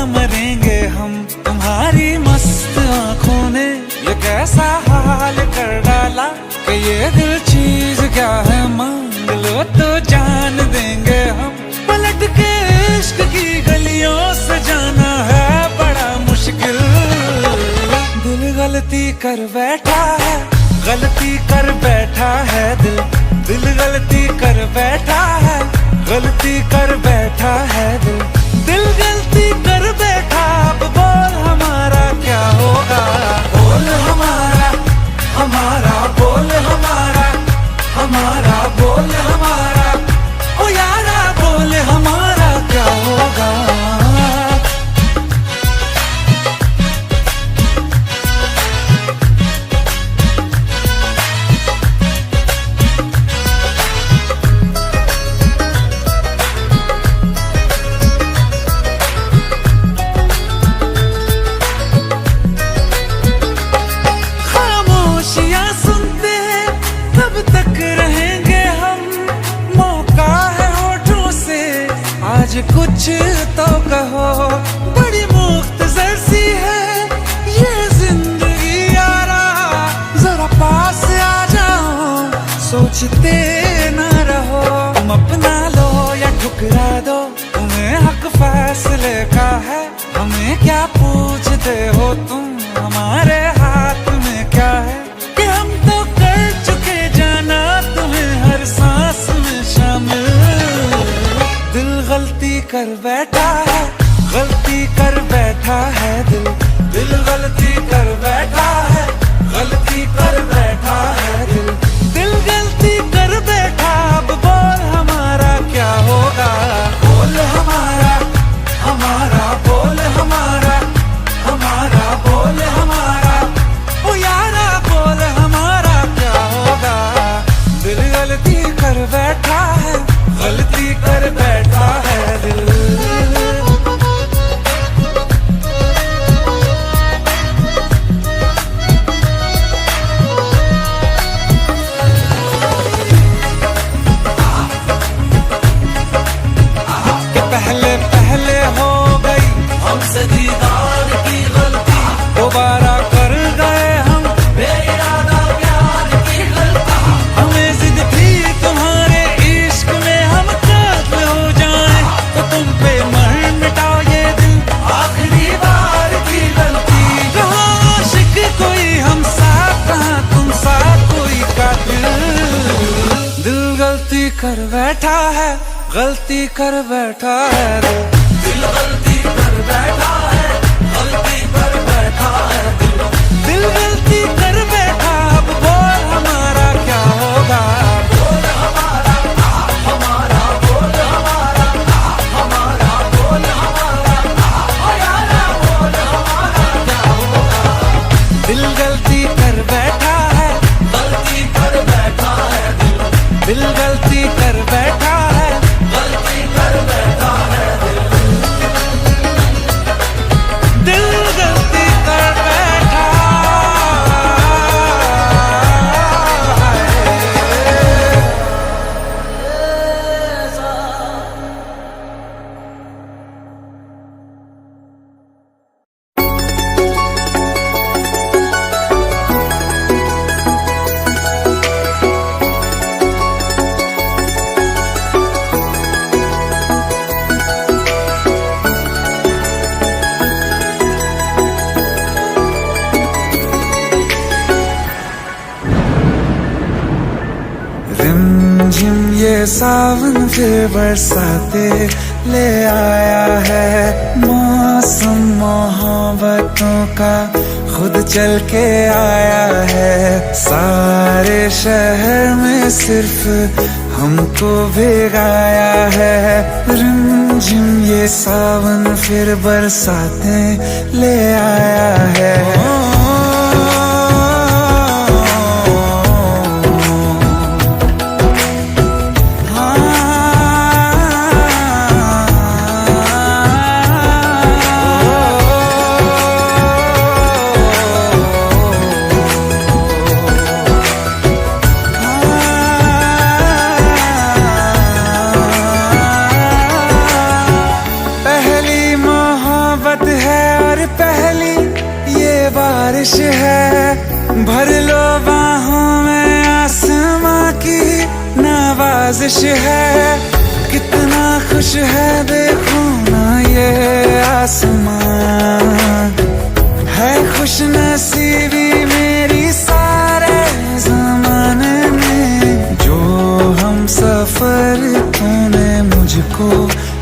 मरेंगे हम। तुम्हारी मस्त आंखों ने ये कैसा हाल कर डाला कि ये दिल चीज क्या है, मांग लो तो जान देंगे हम। पलट के इश्क की गलियों से जाना है बड़ा मुश्किल। दिल गलती कर बैठा है, गलती कर बैठा है दिल। दिल गलती कर बैठा है, गलती कर बैठा है दिल। दिल गलती कर बैठा, अब बोल हमारा क्या होगा। बोल हमारा, हमारा बोल हमारा, हमारा बोल हमारा, ओ यारा बोल हमारा क्या होगा। कुछ तो कहो, बड़ी मुख्तसर सी है ये जिंदगी यारा। जरा पास आ जाओ, सोचते न रहो। तुम अपना लो या ठुकरा दो, तुम्हें हक फैसले का है। हमें क्या पूछते हो तुम, हमारे हाथ में क्या है। कि हम तो कर चुके जाना तुम्हें हर सांस में शामिल। दिल गलती कर बैठा है, गलती कर बैठा है दिल। दिल गलती कर बैठा है, गलती कर बैठा है दिल। दिल गलती कर बैठा, अब बोल हमारा क्या होगा। बोल हमारा, हमारा बोल हमारा, हमारा बोल हमारा, ओ यारा बोल हमारा क्या होगा। दिल गलती कर बैठा है, गलती कर बैठा है दिल। पहले पहले हो गई हमसे दीदार की गलती, दोबारा कर गए हम बेइरादा प्यार की गलती। हमें जिद थी तुम्हारे इश्क में हम काबिल हो जाएं, तो तुम पे मर मिटा ये दिल आखिरी बार की गलती। कहाँ आशिक कोई हम साथ, कहाँ तुम साथ कोई कातिल। दिल गलती कर बैठा है, गलती कर बैठा है दिल। दिल गलती कर बैठा है, गलती कर बैठा है दिल। दिल गलती कर बैठा, अब बोल हमारा क्या होगा। बोल हमारा, हमारा बोल हमारा, हमारा बोल हमारा, ओ यारा बोल हमारा क्या होगा। दिल गलती कर बैठा है, गलती कर बैठा है दिल। दिल गलती कर बैठा है, गलती कर बैठा है दिल। दिल गलती कर बैठा रिमझिम ये सावन फिर बरसाते ले आया है। मौसम मोहब्बतों का खुद चल के आया है। सारे शहर में सिर्फ हमको भिगाया है। रिमझिम ये सावन फिर बरसाते ले आया है। रात है और पहली ये बारिश है, भर लो बाहों में आसमां की नवाजिश है। कितना खुश है देखो ना ये आसमां, है खुश नसीबी मेरी सारे ज़माने में। जो हम सफर तूने मुझको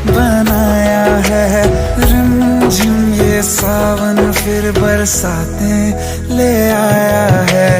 बनाया है, रिमझिम ये सावन फिर बरसातें ले आया है।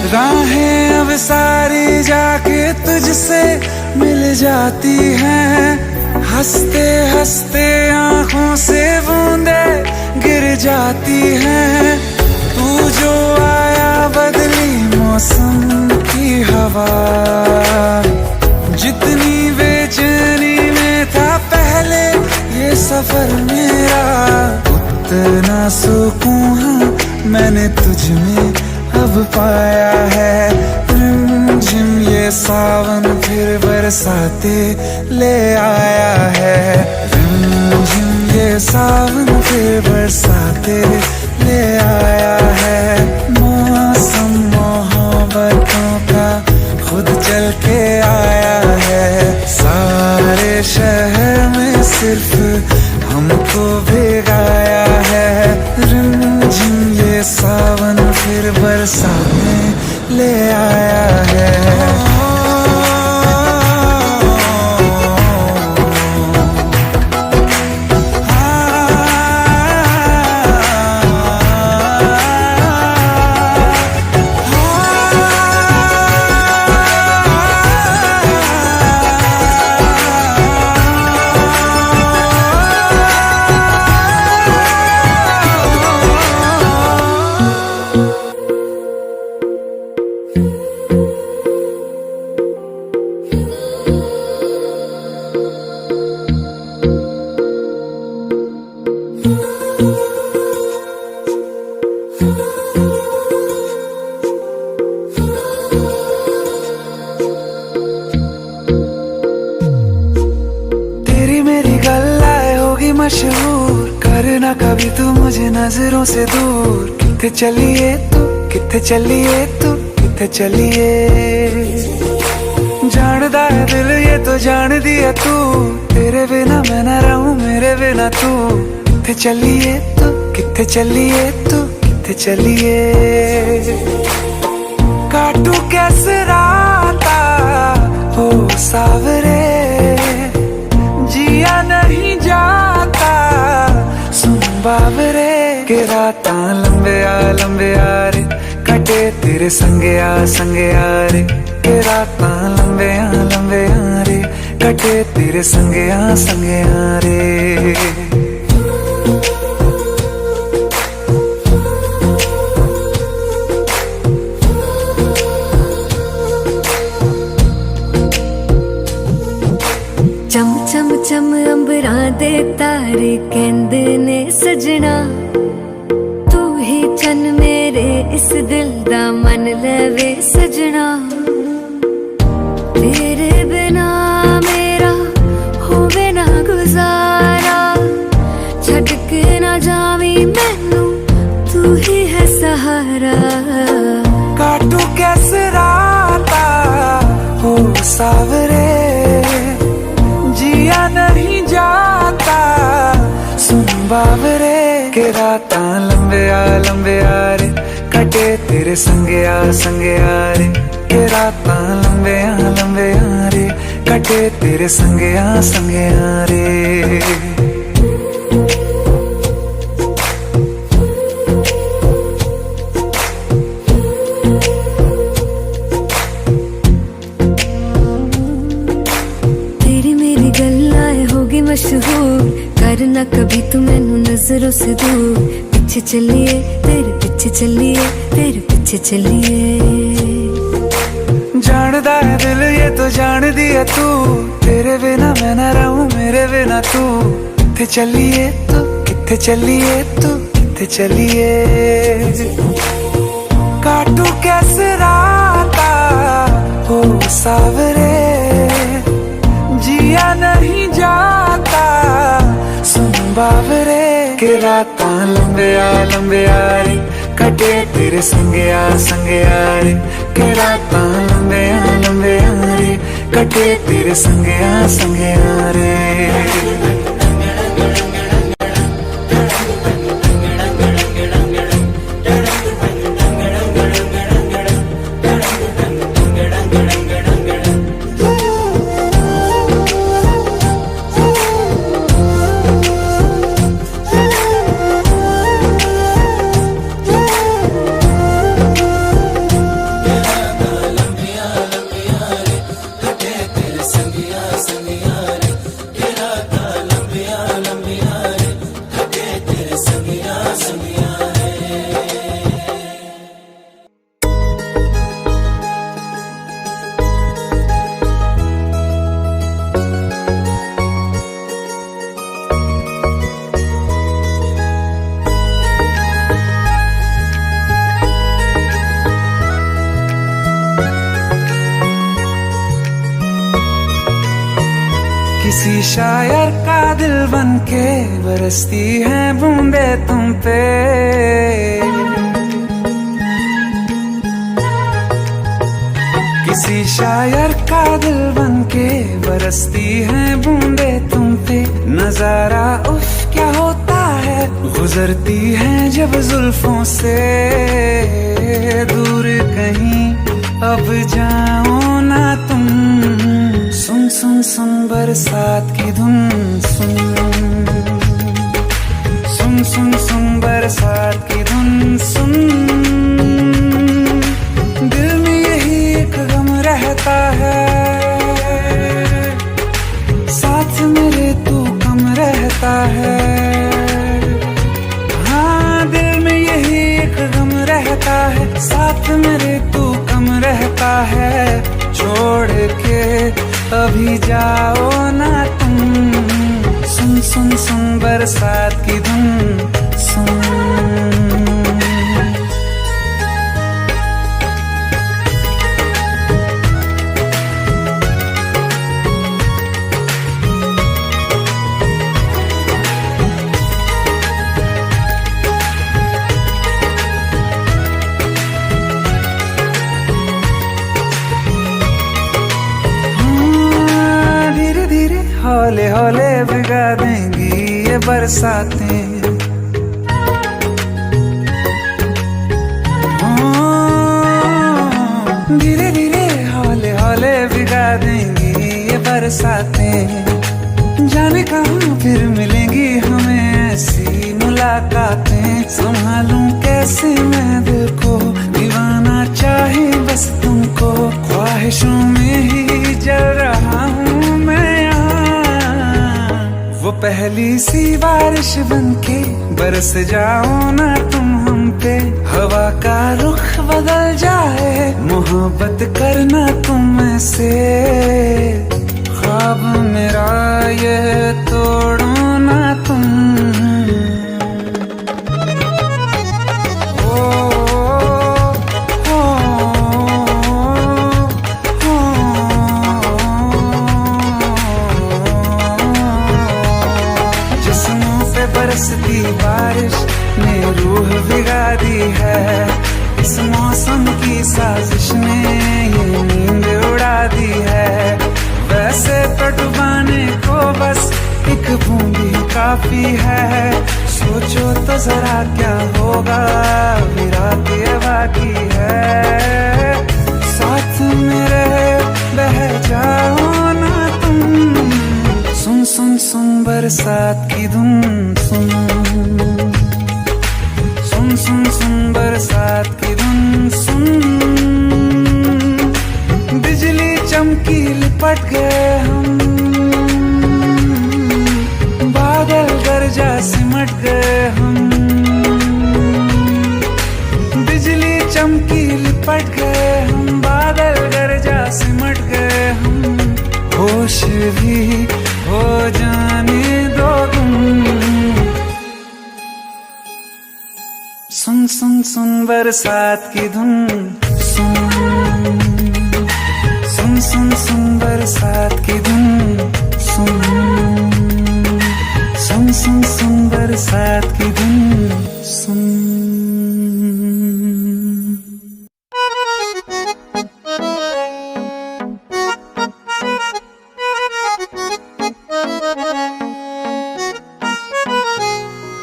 राहें अब सारी जाके तुझसे मिल जाती हैं, हंसते हंसते आंखों से बूंदे गिर जाती हैं। तू जो आया बदली मौसम की हवा, जितनी बेचैनी में था पहले ये सफर मेरा, उतना सुकून मैंने तुझ में अब पाया है। रिमझिम ये सावन फिर बरसाते ले आया है, रिमझिम ये सावन फिर बरसाते ले आया है। मौसम मोहब्बतों का खुद चल के आया है, सारे शहर में सिर्फ हमको भिगाया है। रिमझिम ये सावन फिर बरसाने ले आया है। मशहूर करना कभी तू मुझे नजरों से दूर। किथे चलिए तू, किथे चलिए तू, किथे चलिए। जानदा है दिल ये तो जान दिया तू, तेरे बिना मैं न रहूं मेरे बिना तू। किथे चलिए तू, किथे चलिए तू, किथे चलिए। काटू कैसे राता हो सावरे, जिया नहीं जाता सुन बाबरे। के रात लंबे आ रे, कटे तेरे संगे आ रे। के रात लंबे आ रे, कटे तेरे संगे आ रे। चम चम चम अंबरां दे तारे कहंदे ने सजना, तू ही चन मेरे इस दिल दा मन लवे सजना। तेरे बिना मेरा होवे ना गुजारा, छड़ के ना जावी मैनू तू ही है सहारा। काटू कैसे राता हो सावरे, जिया नहीं जाता सुन बाबरे। के रात लंबे आ रे, कटे तेरे संगे आ रे। के रात लंबे आ रे, कटे तेरे संगे आ रे। मशहूर करना कभी तू मैनू नजरों से दूर। पीछे चलिए तेरे पीछे पीछे चलिए, तेरे पीछे चलिए। जानदा है दिल ये तो जान दिया तू, तेरे बिना मैं ना रहूं मेरे बिना तू। किथे चलिए तू, किथे चलिए तू, किथे चलिए। काटू कैसे राता हो सावरे, जिया नहीं जाता सुन बावरे। के रातां लंबिया लंबिया रे, कटे तेरे संगया संगया रे। के रातां लंबिया लंबिया रे, कटे तेरे संगया संगया रे। किसी शायर का दिल बनके बरसती है बूंदे तुम पे। किसी शायर का दिल बनके बरसती है बूंदे तुम पे। नजारा उफ क्या होता है, गुजरती है जब जुल्फों से। दूर कहीं अब जाओ ना तुम, सुन सुन सुन बरसात की धुन सुन। सुन सुन सुन बरसात की धुन सुन। दिल में यही एक गम रहता है, साथ मेरे तू कम रहता है। हाँ दिल में यही एक गम रहता है, साथ मेरे तू कम रहता है। छोड़ के अभी जाओ ना तुम, सुन सुन सुन बरसात की धुन सुन। हौले हौले भिगा देंगी ये बरसातें। धीरे धीरे हौले हौले भिगा देंगी ये बरसातें। जाने कहाँ फिर मिलेंगी हमें ऐसी मुलाकातें। संभालूं कैसे मैं दिल को, दीवाना चाहे बस तुमको। ख्वाहिशों में ही जल रहा हूँ मैं वो पहली सी बारिश बनके। बरस जाओ ना तुम हम पे, हवा का रुख बदल जाए। मोहब्बत करना तुम ऐसे, ख्वाब मेरा ये तोड़ो ना तुम। बरसती बारिश ने रूह भिगा दी है। इस मौसम की साजिश ने ये नींद उड़ा दी है। वैसे तो डुबाने को बस एक बूंद ही काफी है। सोचो तो जरा क्या होगा, अभी रात ये बाकी है। साथ मेरे बह जाओ ना तुम, सुन सुन सुन बरसात की धुन सुन। सुन सुन सुन बरसात की धुन सुन। बिजली चमकी लिपट गए हम, बादल गरजा सिमट गए हम। होश भी हो जाने दो तुम। सुन सुन सुन बरसात की धुन, सुन सुन सुन सुन बरसात की धुन, सुन सुन सुन सुन बरसात की धुन, सुन।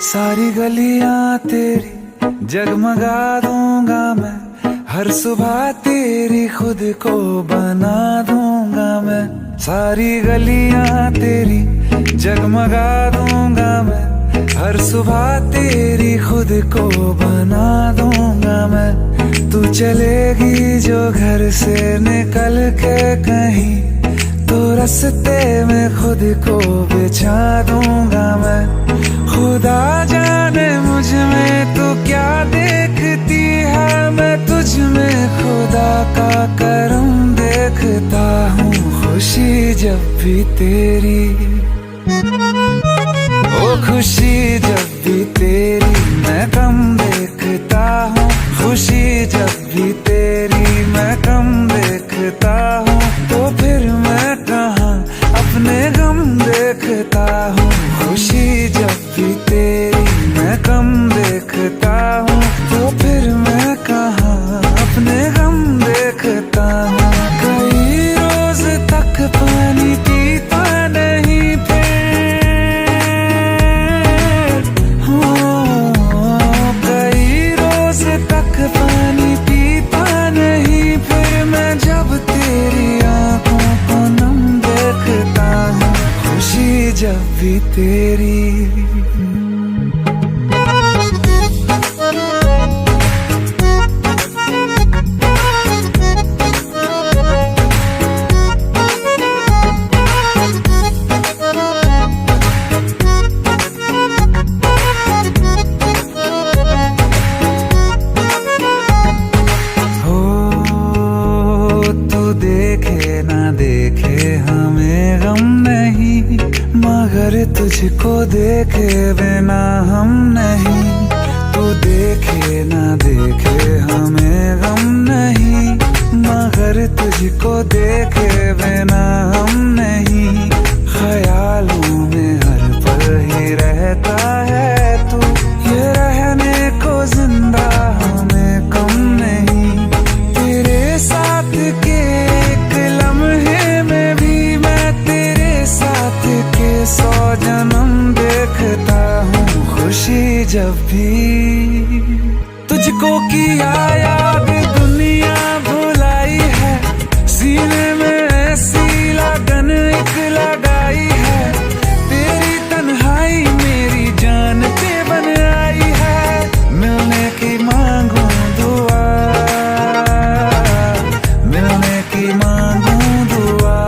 सारी गलियां तेरी जगमगा दूंगा मैं, हर सुबह तेरी खुद को बना दूंगा मैं। सारी गलियां तेरी जगमगा दूंगा मैं, हर सुबह तेरी खुद को बना दूंगा मैं। तू चलेगी जो घर से निकल के कहीं, तो रास्ते में खुद को बिछा दूंगा मैं। खुदा जाने मुझ में तू क्या देखती है, मैं तुझ में खुदा का करम देखता हूँ। खुशी जब भी तेरी, ओ खुशी जब भी तेरी मैं कम देखता हूँ। खुशी जब भी तेरी मैं कम देखता हूँ, तो फिर मैं कहाँ अपने गम देखता हूँ। खुशी जब भी तेरी मैं कम देखता हूँ, तो फिर मैं कहाँ अपने गम देखता हूँ। कई रोज तक पानी पीता नहीं फिर, कई रोज तक पानी पीता नहीं फिर, मैं जब तेरी आंखों को नम देखता हूँ। खुशी जब भी तेरी, तुझको देखे बिना हम नहीं। तू देखे ना देखे हमें गम नहीं, मगर तुझको देखे बिना हम नहीं। ख्यालों में हर पल ही रहता है तू, ये रहने को जिंदा हमें कम नहीं। तेरे साथ के एक लम्हे में भी मैं तेरे साथ के 100 जन्म देखता हूँ। खुशी जब भी तुझको किया याद दुनिया भुलाई है, सीने में ऐसी लगन एक लगाई है। तेरी तन्हाई मेरी जान पे बन आई है, मिलने की मांगू दुआ, मिलने की मांगू दुआ।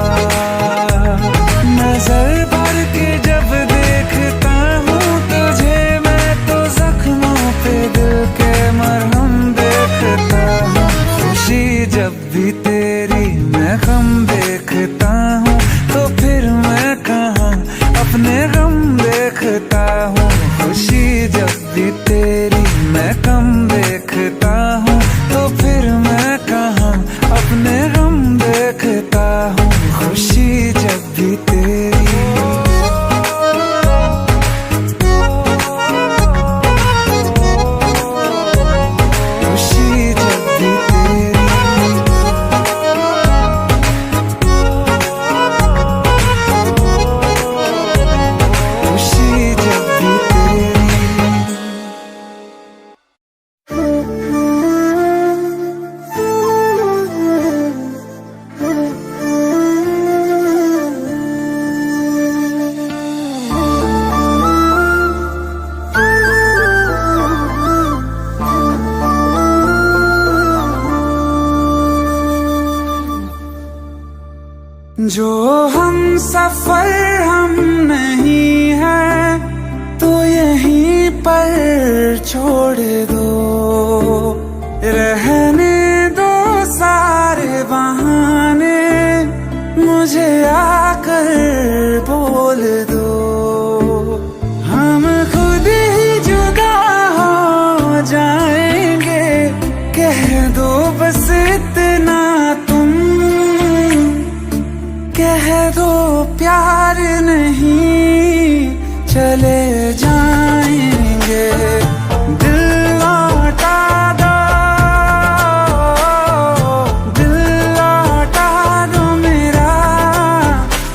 नजर भर के जब देखता हूँ तुझे, मैं तो जख्मों पे दिल के मरहम देखता हूँ। खुशी जब भी तेरी मैं गम देखता हूँ, तो फिर मैं कहाँ अपने गम देखता हूँ। खुशी जब भी तेरी मैं कम देखता हूँ, तो फिर मैं कहाँ अपने गम देखता हूँ। खुशी जब भी तेरी, खुशी जब भी तेरी, खुशी जब भी तेरी। जो हम सफर हम नहीं है, तो यहीं पर छोड़ दो। रहने दो सारे बहाने, मुझे आकर प्यार नहीं चले जाएंगे। दिल लौटा दो, दिल लौटा दो मेरा,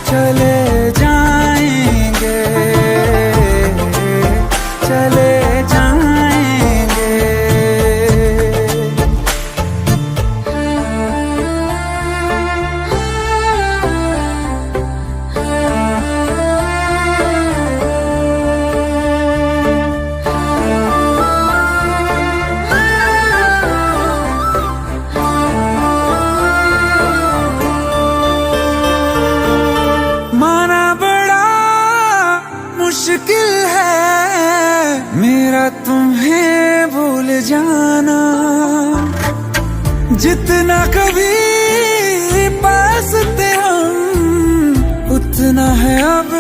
चले जाएंगे, चले जाएंगे। माना बड़ा मुश्किल है मेरा तुम्हें भूल जाना, जितना कभी पास थे हम उतना है अब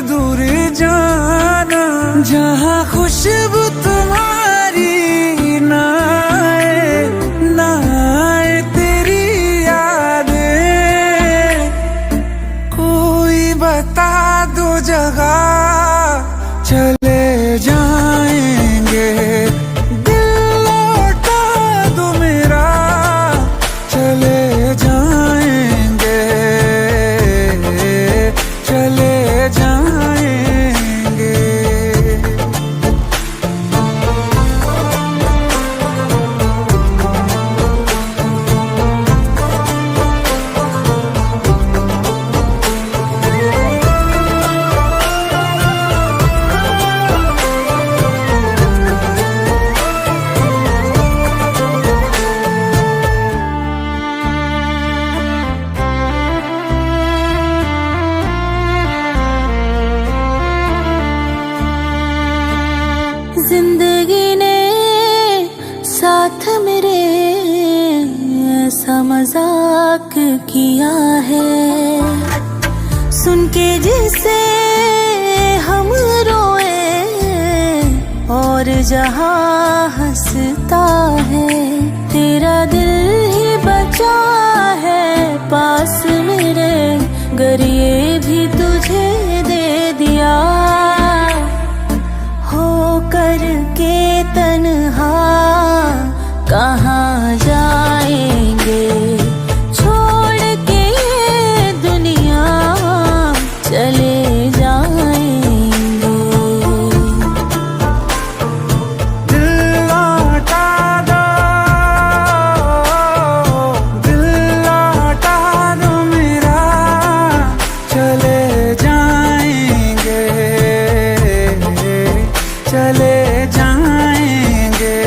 दूर जाना। जहाँ खुशबू तुम्हारी ना आए, ना आए तेरी यादें, कोई बता दो जगह, चले जाएंगे। दिल लौटा दो मेरा, चले जाएंगे, चले जाएंगे। जिंदगी ने साथ मेरे ऐसा मजाक किया है, सुन के जिसे हम रोए और जहां हंसता है। तेरा दिल ही बचा है पास मेरे, गर ये भी तुझे दे दिया, हो करके तन्हा कहाँ जाएंगे, छोड़ के ये दुनिया चले जाएंगे। दिल लौटा दो, दिल लौटा दो मेरा, चले जाएंगे, चले जाएंगे।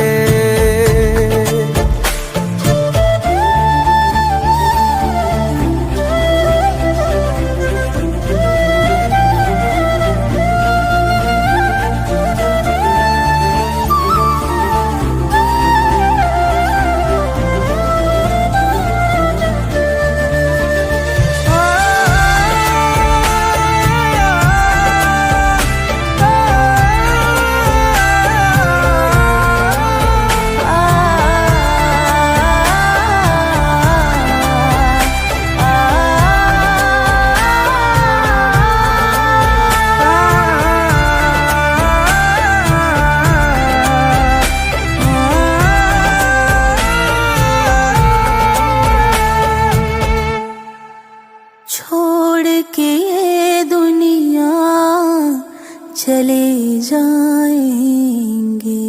छोड़ के ये दुनिया चले जाएंगे।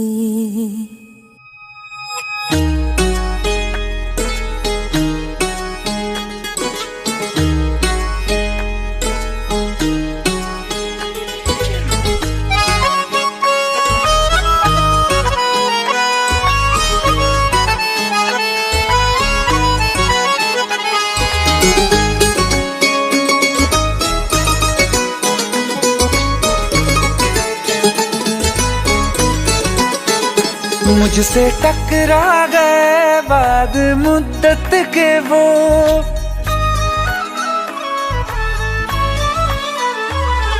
मुझसे टकरा गए बाद मुद्दत के वो,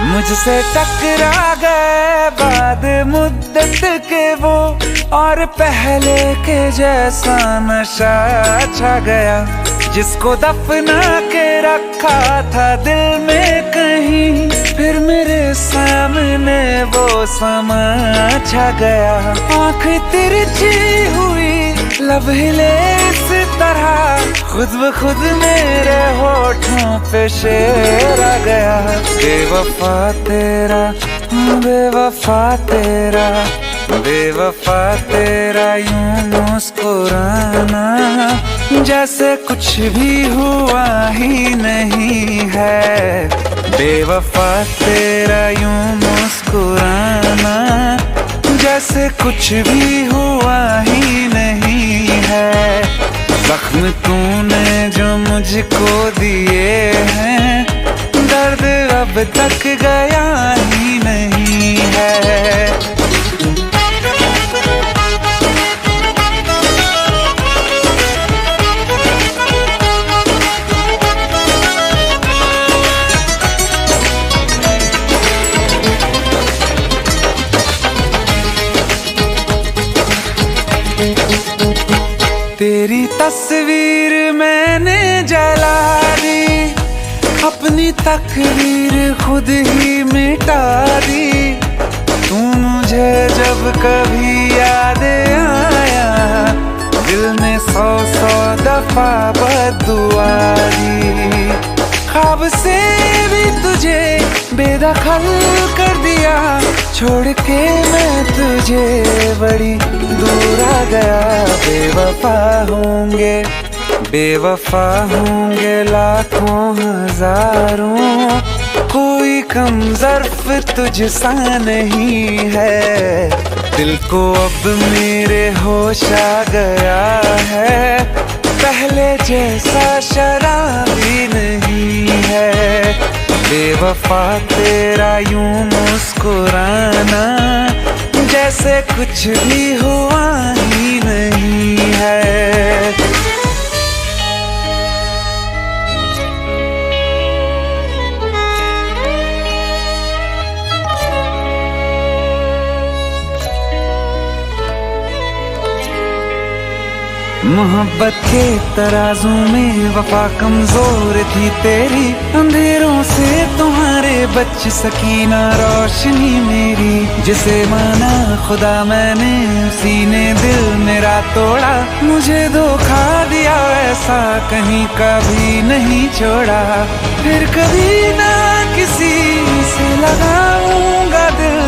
मुझसे टकरा गए बाद मुद्दत के वो, और पहले के जैसा नशा छा गया। जिसको दफना के रखा था दिल में कहीं, फिर मेरे सामने वो समा छा गया। आँख तिरछी हुई, लब हिले इस तरह, खुद ब खुद मेरे होठों पे शेर आ गया। बेवफा तेरा, बेवफा तेरा, बेवफा तेरा यूं मुस्कुराना, जैसे कुछ भी हुआ ही नहीं है। बेवफा तेरा यूं मुस्कुराना, जैसे कुछ भी हुआ ही नहीं है। जख्म तूने जो मुझको दिए हैं, दर्द अब तक गया ही नहीं है। तेरी तस्वीर मैंने जला दी, अपनी तकदीर खुद ही मिटा दी। तू मुझे जब कभी याद आया, दिल ने 100 दफा बद्दुआ दी। ख्वाब से भी तुझे बेदखल कर दिया, छोड़ के मैं तुझे बड़ी दूर आ गया। बेवफा होंगे, बेवफा होंगे लाखों हजारों, कोई कम ज़र्फ तुझसा नहीं है। दिल को अब मेरे होश आ गया है, पहले जैसा शराबी नहीं है। बेवफा तेरा यूं मुस्कुराना, जैसे कुछ भी हुआ ही नहीं है। मोहब्बत के तराजू में वफा कमजोर थी तेरी, अंधेरों से तुम्हारे बच सकी ना रोशनी मेरी। जिसे माना खुदा मैंने, उसी ने दिल मेरा तोड़ा। मुझे धोखा दिया ऐसा कहीं कभी नहीं छोड़ा, फिर कभी ना किसी से लगाऊंगा दिल।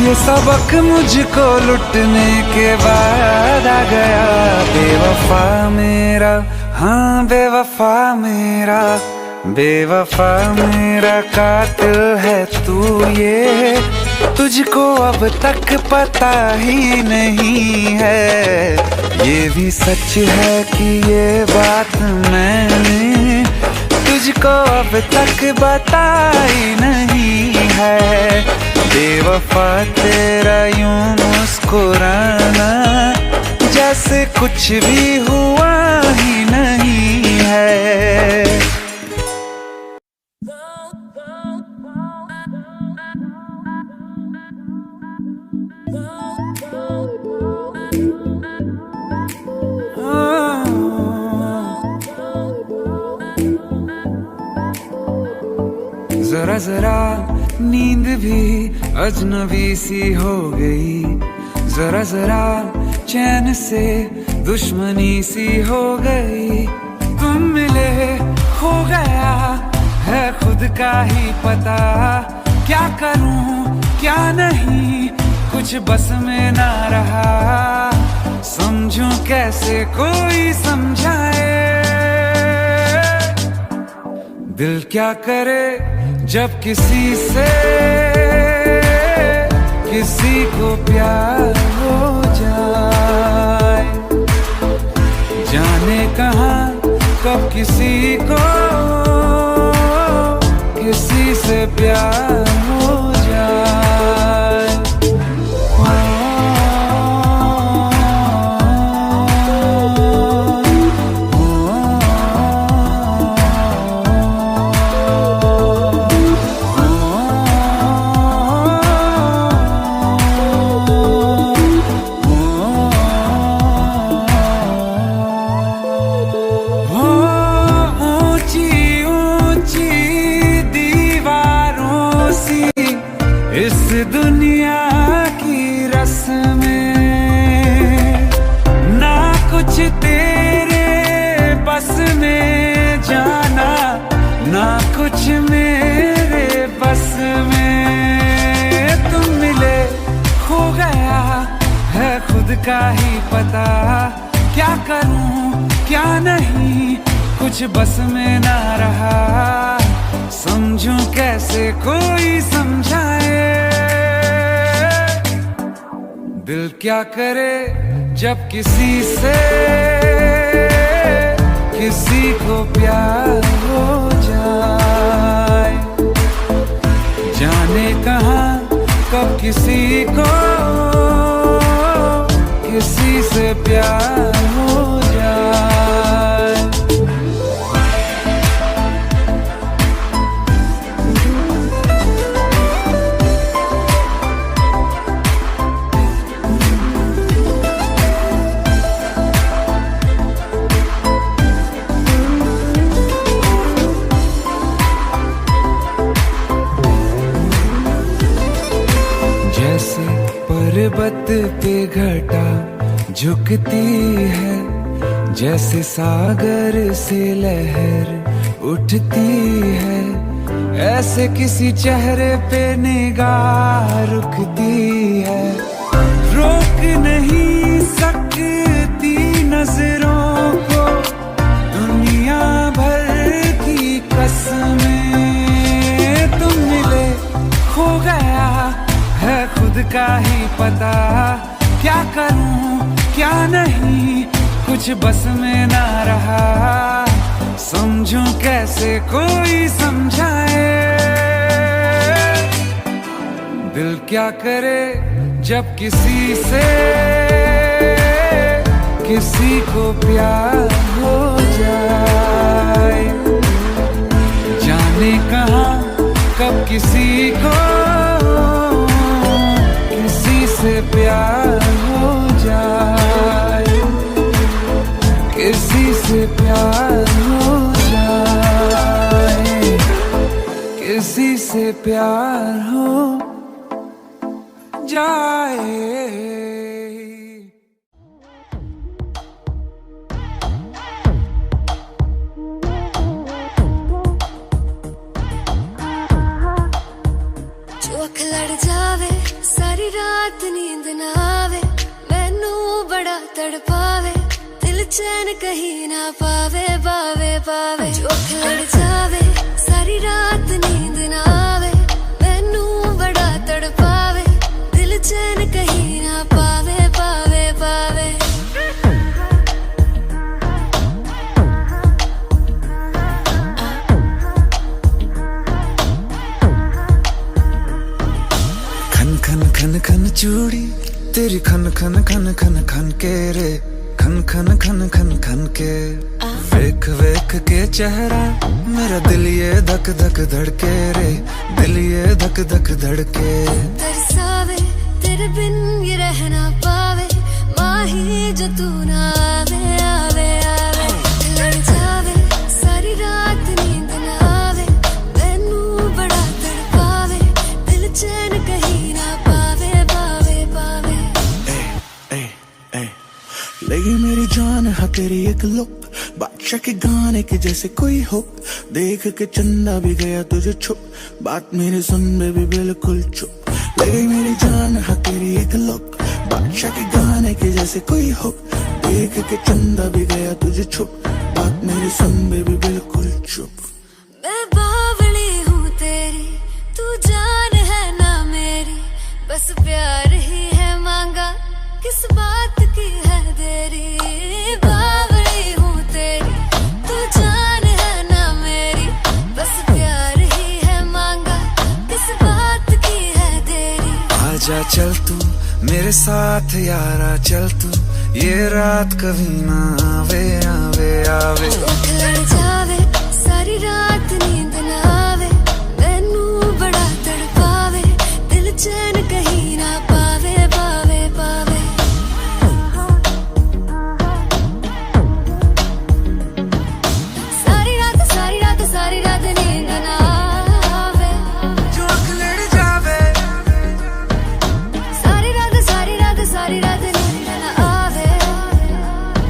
ये सबक मुझको लुटने के बाद आ गया। बेवफा मेरा, हाँ बेवफा मेरा, बेवफा मेरा कातिल है तू, ये तुझको अब तक पता ही नहीं है। ये भी सच है कि ये बात मैंने तुझको अब तक बताई नहीं है। बेवफा तेरा यूं मुस्कुराना, जैसे कुछ भी हुआ ही नहीं है। जरा जरा नींद भी अजनबी सी हो गई, जरा जरा चैन से दुश्मनी सी हो गई। तुम मिले हो गया है खुद का ही पता, क्या करूं क्या नहीं कुछ बस में ना रहा। समझूं कैसे कोई समझाए, दिल क्या करे जब किसी से किसी को प्यार हो जाए। जाने कहाँ कब किसी को किसी से प्यार हो जाए। कुछ मेरे बस में, तुम मिले खो गया है खुद का ही पता, क्या करूं क्या नहीं कुछ बस में ना रहा, समझूं कैसे कोई समझाए। दिल क्या करे जब किसी से किसी को प्यार हो जाए, जाने कहाँ कब किसी को किसी से प्यार हो जाए। जैसे पर्वत पे घटा झुकती है, जैसे सागर से लहर उठती है, ऐसे किसी चेहरे पे निगाह रुकती है। रोक नहीं सकती नजरों को दुनिया भर की कसमें, तुम मिले खो गया है खुद का ही पता, क्या करूं क्या नहीं कुछ बस में ना रहा, समझूं कैसे कोई समझाए। दिल क्या करे जब किसी से किसी को प्यार हो जाए, जाने कहाँ कब किसी को किसी से प्यार हो जाए, किसी से प्यार हो जाए, किसी से प्यार हो जाए। जो अख लड़ जावे सारी रात नींद ना आवे, मैनू बड़ा तड़पावे दिल चैन कहीं ना पावे पावे पावे। जो अख लड़ जावे सारी रात नींद ना आवे, मैनू बड़ा तड़पावे दिल चैन कहीं ना पावे पावे पावे। खन खन खन खन चूड़ी तेरी खन खन खन खन खन के रे, खन खन खन खन खन के, वेख वेख के चेहरा मेरा दिल ये धक धक धड़के रे, दिल ये धक धक धड़के। तरसावे तेरे बिन ये रह ना पावे, माही जो तू ना आवे आवे आवे। लड़ जावे सारी रात नींद ना आवे, मैनू बड़ा तड़पावे दिल चैन कहीं ना पावे पावे पावे। लगी मेरी जान हाँ तेरी एक लुक, बादशाह के गाने के जैसे कोई हो, देख के चंदा भी गया तुझे छुप, बात मेरी सुन बेबी बिल्कुल चुप। लगी मेरी जान हाँ तेरी एक लुक, बादशाह के गाने के जैसे कोई हो, देख के चंदा भी गया तुझे छुप, बात मेरी सुन बेबी बिल्कुल चुप। मैं बावली हूँ तेरी तू जान है ना मेरी, बस प्यार ही है मांगा किस बात की है देरी। बावली हूँ तेरी तू जान है ना मेरी, बस प्यार ही है मांगा किस बात की है देरी। आजा चल तू मेरे साथ यारा, चल तू ये रात कभी ना आवे आवे आवे। उठ लड़ जावे सारी रात नींद ना आवे, मैनू बड़ा तड़पावे दिल चैन कहीं ना पावे पावे पावे। सारी रात नींद ना आवे, जो अख लड़ जावे सारी रात नींद ना आवे,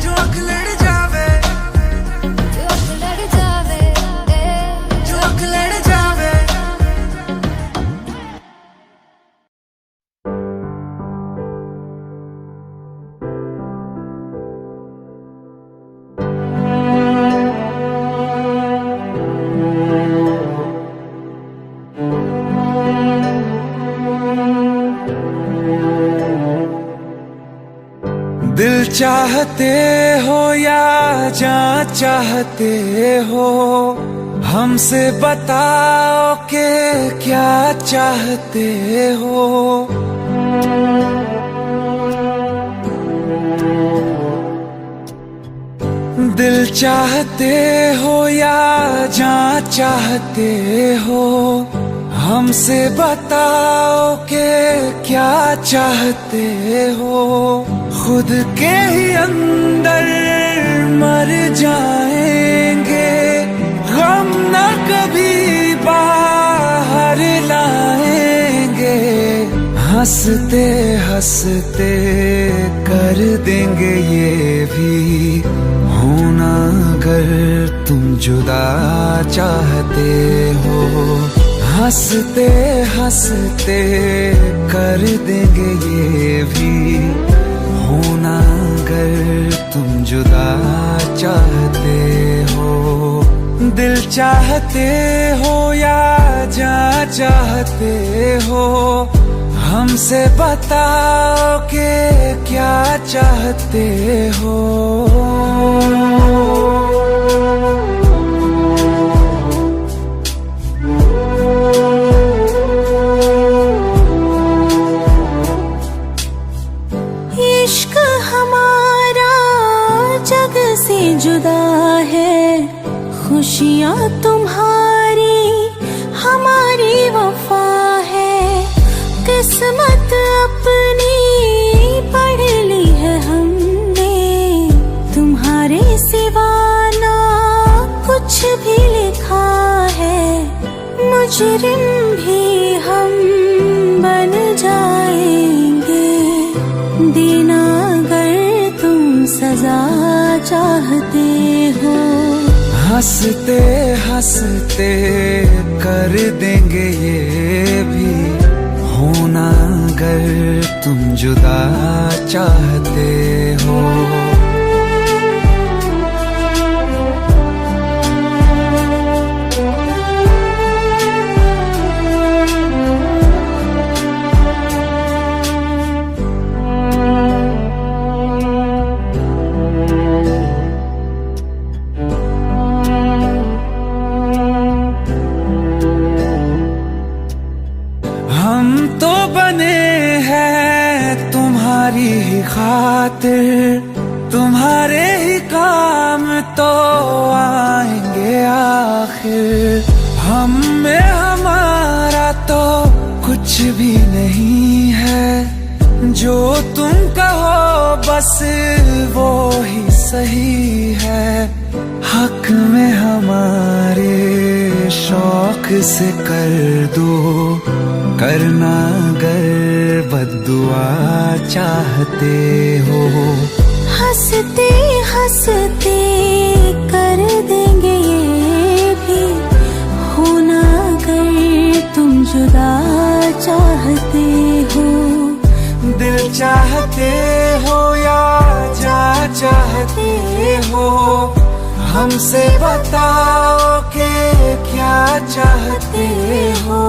जो अख लड़ जावे जो अख चाहते हो या जान चाहते हो, हमसे बताओ कि क्या चाहते हो। दिल चाहते हो या जान चाहते हो, हमसे बताओ कि क्या चाहते हो। खुद के ही अंदर मर जाएंगे, गम न कभी बाहर लाएंगे। हंसते हंसते कर देंगे ये भी, होना अगर तुम जुदा चाहते हो। हंसते हंसते कर देंगे ये भी, होना अगर तुम जुदा चाहते हो। दिल चाहते हो या जान चाहते हो, हमसे बताओ कि क्या चाहते हो। इश्क हमारा जग से जुदा है, खुशियाँ तुम्हारी हमारी वफा है। किस्मत अपनी पढ़ ली है हमने, तुम्हारे सिवा ना कुछ भी लिखा है। मुजरिम भी हम बन जाएंगे, देना अगर तुम सजा चाहते हो। हंसते हंसते कर देंगे ये भी, होना अगर तुम जुदा चाहते हो। हम तो बने हैं तुम्हारी ही खातिर, तुम्हारे ही काम तो आएंगे आखिर। हम में हमारा तो कुछ भी नहीं है, जो तुम कहो बस वो ही सही है। हक में हमारे शौक से कर दो, करना अगर बद्दुआ चाहते हो। हंसते हंसते कर देंगे ये भी, होना अगर तुम जुदा चाहते हो। दिल चाहते हो या जान चाहते हो, हमसे बताओ कि क्या चाहते हो।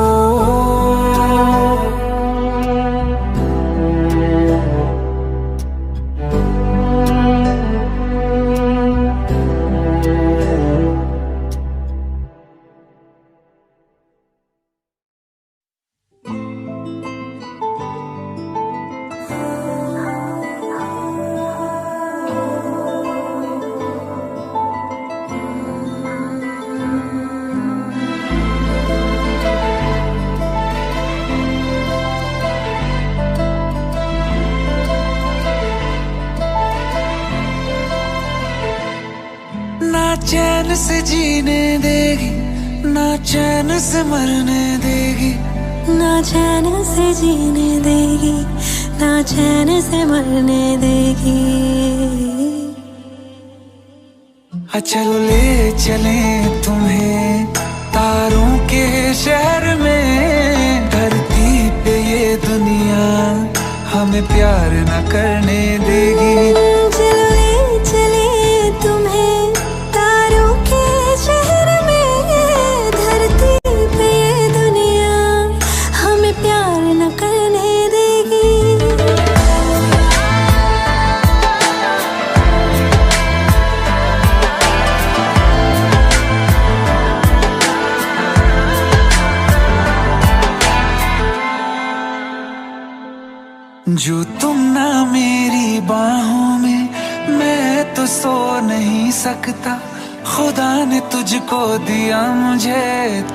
ना चैन से जीने देगी, ना चैन से मरने देगी। ना चैन से जीने देगी, ना चैन से मरने देगी। चलो ले चले तुम्हें तारों के शहर में, धरती पे ये दुनिया हमें प्यार न करने देगी। चलो ले चले तुम्हें तारों के शहर में, धरती पे ये दुनिया हमें प्यार न करने देगी। जो तुम ना मेरी बाहों में, मैं तो सो नहीं सकता। खुदा ने तुझको दिया मुझे,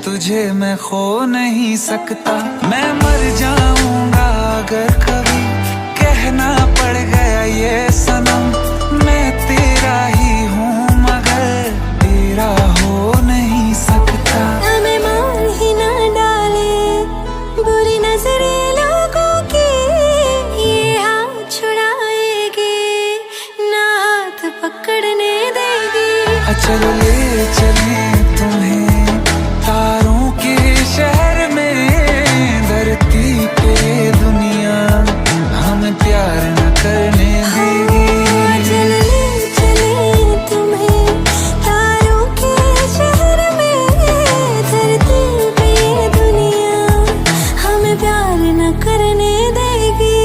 तुझे मैं खो नहीं सकता। मैं मर जाऊंगा अगर कभी कहना पड़ गया ये सनम, मैं तेरा ही हूँ मगर तेरा हो नहीं सकता। हमें मार ही ना डाले बुरी नजरें लोगों की, ये हाथ छुड़ाएगी ना हाथ पकड़ने देगी। चलो ले चले तुम्हें तारों के शहर में, धरती पे दुनिया हमें प्यार न करने देगी। चल ले चले तुम्हें तारों के शहर में, धरती पे दुनिया हमें प्यार न करने देगी।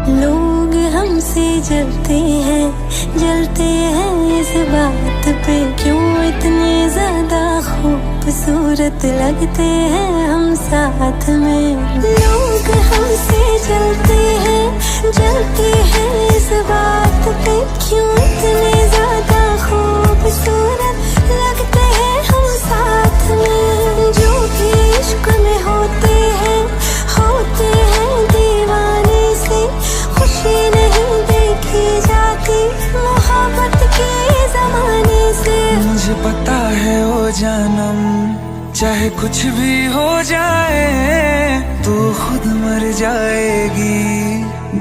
लोग हमसे जलते हैं इस बात पे, क्यों इतने ज्यादा खूबसूरत लगते हैं हम साथ में। लोग हमसे जलते हैं इस बात पे, क्यों इतने ज्यादा खूबसूरत लगते हैं हम साथ में। जो भी इश्क में होते हैं दीवाने से, खुशी नहीं देखी जाती मोहब्बत के जमाने से। मुझे पता है ओ जानम, चाहे कुछ भी हो जाए तू खुद मर जाएगी,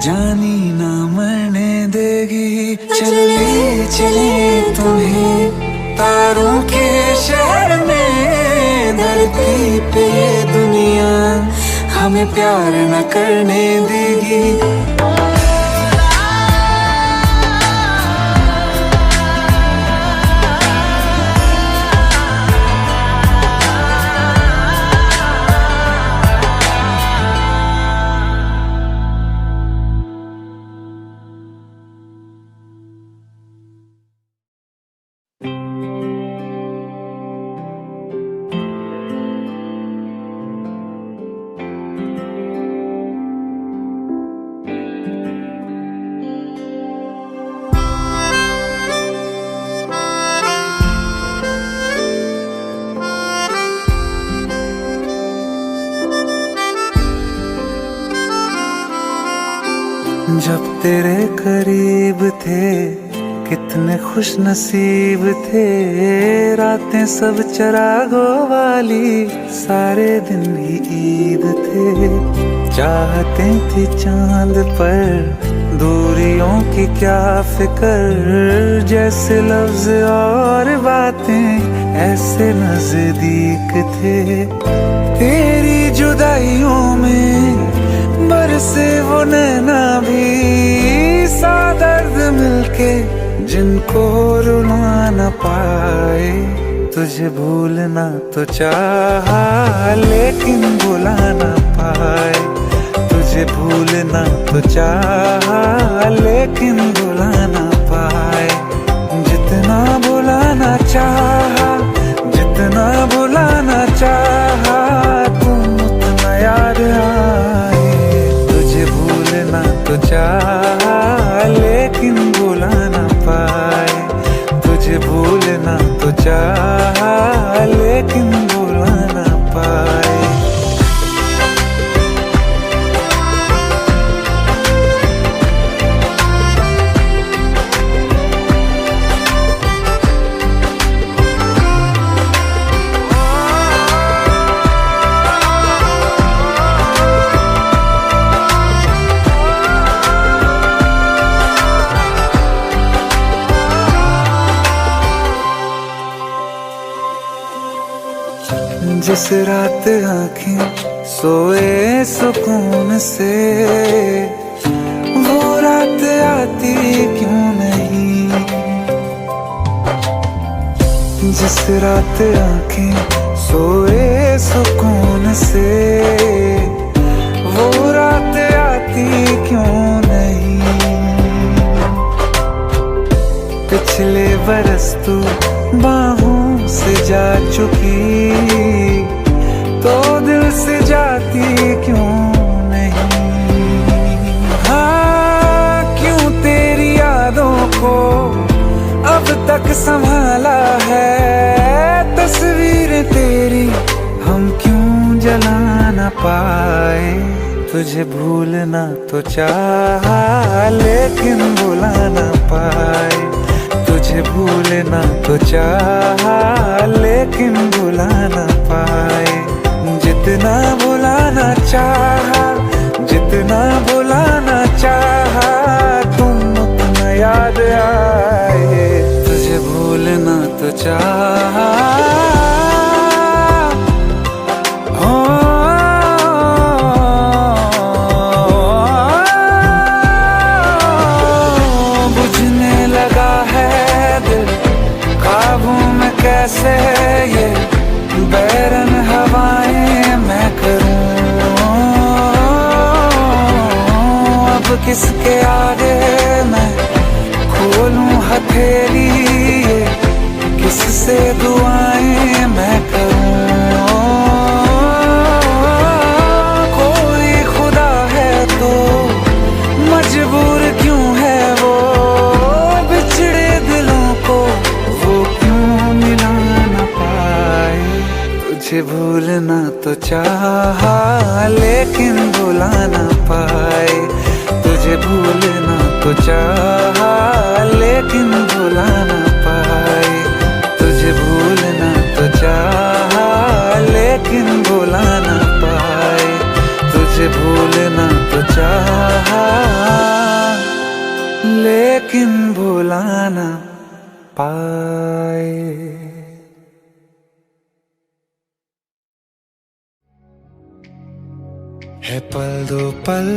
जानी ना मरने देगी। चले चले तुम्हें तारों के शहर में, धरती पे दुनिया हमें प्यार न करने देगी। जब तेरे करीब थे कितने खुश नसीब थे, रातें सब चरागों वाली, सारे दिन ही ईद थे। चाहते थी चांद पर दूरियों की क्या फिक्र, जैसे लफ्ज और बातें ऐसे नजदीक थे। तेरी जुदाइयों में बरसे वो नैना भी, सा दर्द मिलके जिनको रुला न पाए। तुझे भूलना तो चाहा लेकिन भुला न पाए, तुझे भूलना तो चाहा लेकिन भुला न पाए। जितना भुलाना चाहा, जितना भुलाना चाहा, तुम उतना याद आए। तो चाहा लेकिन भुला ना पाए, तुझे भूलना तो चाहा लेकिन भुला ना पाए। जिस रात आँखें सोए सुकून से, वो रात आती क्यों नहीं। जिस रात आँखें सोए सुकून से, वो रात आती क्यों नहीं। से जाती क्यों नहीं। हाँ, क्यों तेरी यादों को अब तक संभाला है, तस्वीर तेरी हम क्यों जला ना पाए। तुझे भूलना तो चाहा लेकिन भुला ना पाए, तुझे भूलना तो चाहा लेकिन भुला ना पाए। जितना भुलाना चाहा, जितना भुलाना चाहा, तुम उतना याद आए। तुझे भूलना तो चाहा, बुझने लगा है दिल काबू में कैसे, ये बैरन हवाएं मैं करूं। अब किसके आगे मैं खोलूं हथेली, ये किससे दुआएं मैं करूं। कोई खुदा है तो मजबूर क्यों है वो, बिछड़े दिलों को वो क्यों मिला ना पाए। तुझे भूलना तो चाहा लेकिन भुला ना पाए, तुझे भूलना तो चाहा लेकिन भुला ना पाए। तुझे भूलना तो चाहा लेकिन भुला ना पाए, तुझे भूलना तो चाहा लेकिन भुला ना पाए। है पल दो पल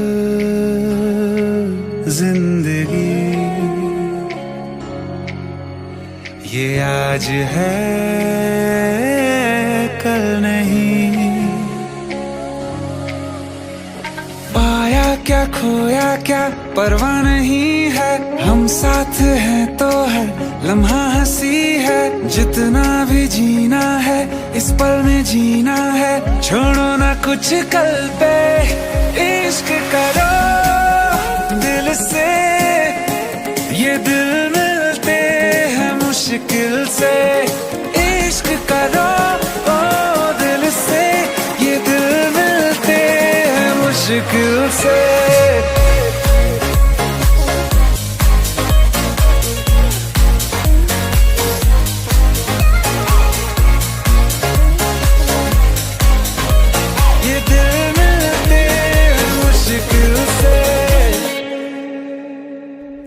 जिंदगी, ये आज है कल नहीं। पाया क्या खोया क्या परवाह नहीं है, हम साथ हैं तो है लम्हा हंसी है। जितना भी जीना है इस पल में जीना है, छोड़ो ना कुछ कल पे, इश्क करो दिल से। ये दिल मिलते हैं मुश्किल से, इश्क करो ओ दिल से। ये दिल मिलते हैं मुश्किल से।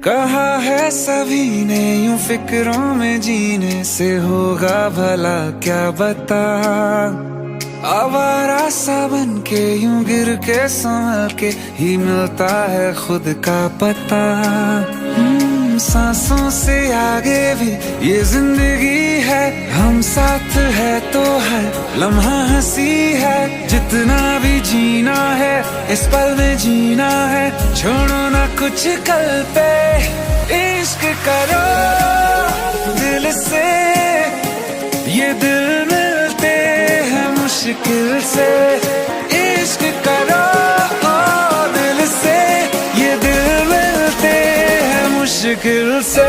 कहा है सभी ने यूं फिक्रों में जीने से होगा भला क्या बता। आवारा सा बन के यूं गिर के संभल के ही मिलता है खुद का पता। सांसों से आगे भी ये जिंदगी है, हम साथ है तो है लम्हा हंसी है। जितना भी जीना है इस पल में जीना है, छोड़ो ना कुछ कल पे, इश्क करो दिल से। ये दिल मिलते हैं मुश्किल से, इश्क करो दिल से। ये दिल मिलते हैं मुश्किल से।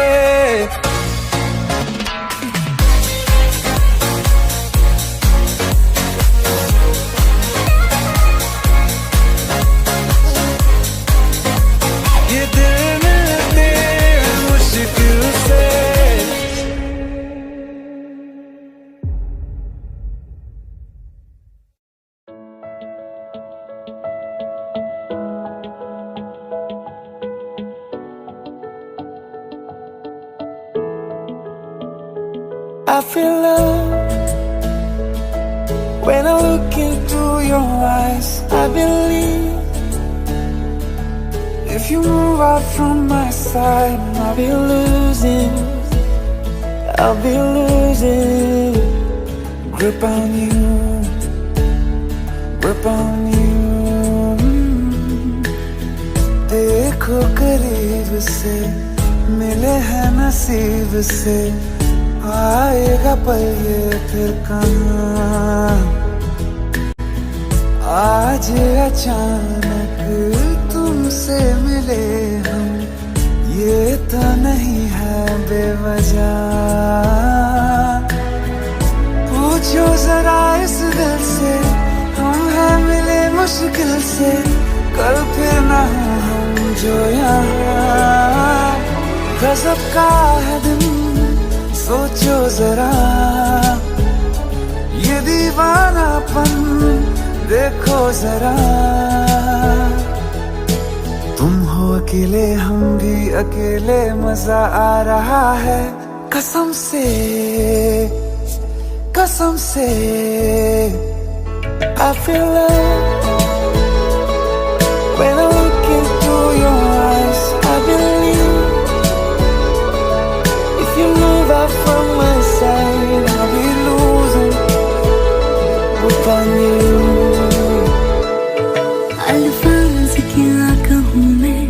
I feel love when I look into your eyes. I believe if you move out from my side, I'll be losing grip on you, grip on you. देखो करीब से मिले हैं नसीब से, आएगा पल ये फिर कहाँ। आज अचानक तुमसे मिले हम, ये तो नहीं है बेवजह। पूछो जरा इस दिल से, हम हैं मिले मुश्किल से, कल फिर ना हो हम जो यहाँ। गजब का है दिन, सोचो जरा, ये दीवानापन देखो जरा। तुम हो अकेले, हम भी अकेले, मजा आ रहा है कसम से, कसम से। I feel love when I look into your eyes. I believe if you move out from my side, I'll be losing upon you. अल्फाज क्या कहूँ मैं,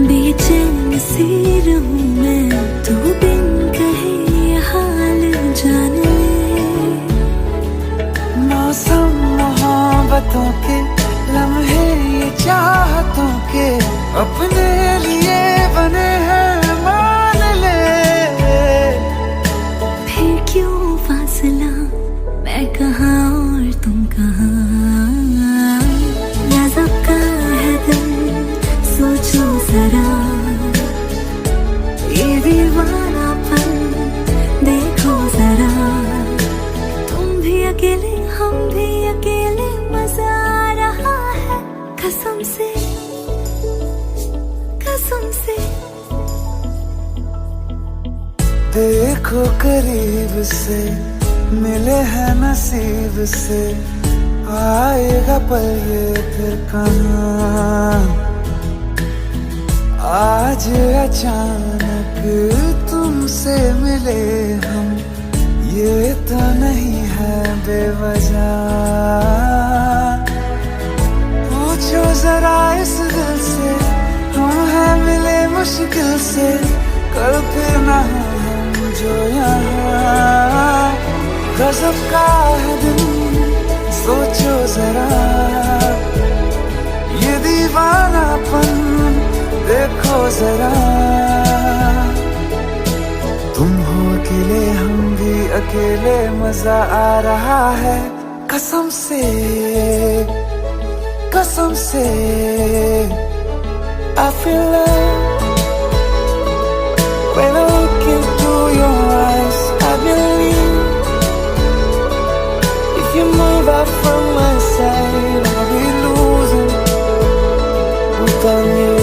बेचैन सी रहूँ मैं, तू बिन कहे ये हाल जान ले। मौसम मोहब्बतों के लम्हे ये चाहतों के, अपने लिए बने हैं मान ले। फिर क्यों फासला, मैं कहाँ और तुम कहाँ। गजब का है दिल, सोचो जरा, ये दीवानापन देखो जरा। तुम भी अकेले, हम भी अकेले, मजा आ रहा है कसम से, कसम से। देखो करीब से, मिले हैं नसीब से, आएगा पल ये फिर कहाँ। आज अचानक तुमसे मिले हम, ये तो नहीं है बेवजह। पूछो जरा इस दिल से, हम हैं मिले मुश्किल से, कल फिर ना हो हम जो यहाँ। गजब का है दिन, सोचो जरा, ये दीवानापन देखो जरा। तुम हो अकेले, हम भी अकेले, मजा आ रहा है कसम से, कसम से। I feel love when I look into your eyes. I believe if you move out from my side, I'll be losing without you.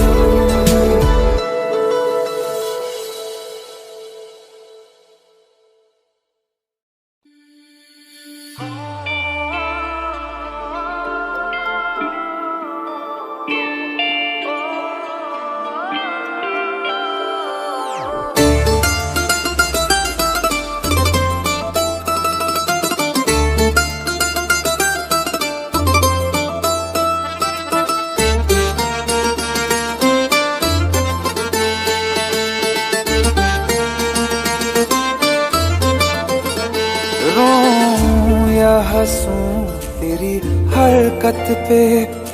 रोऊं या हंसूं तेरी हरकत पे,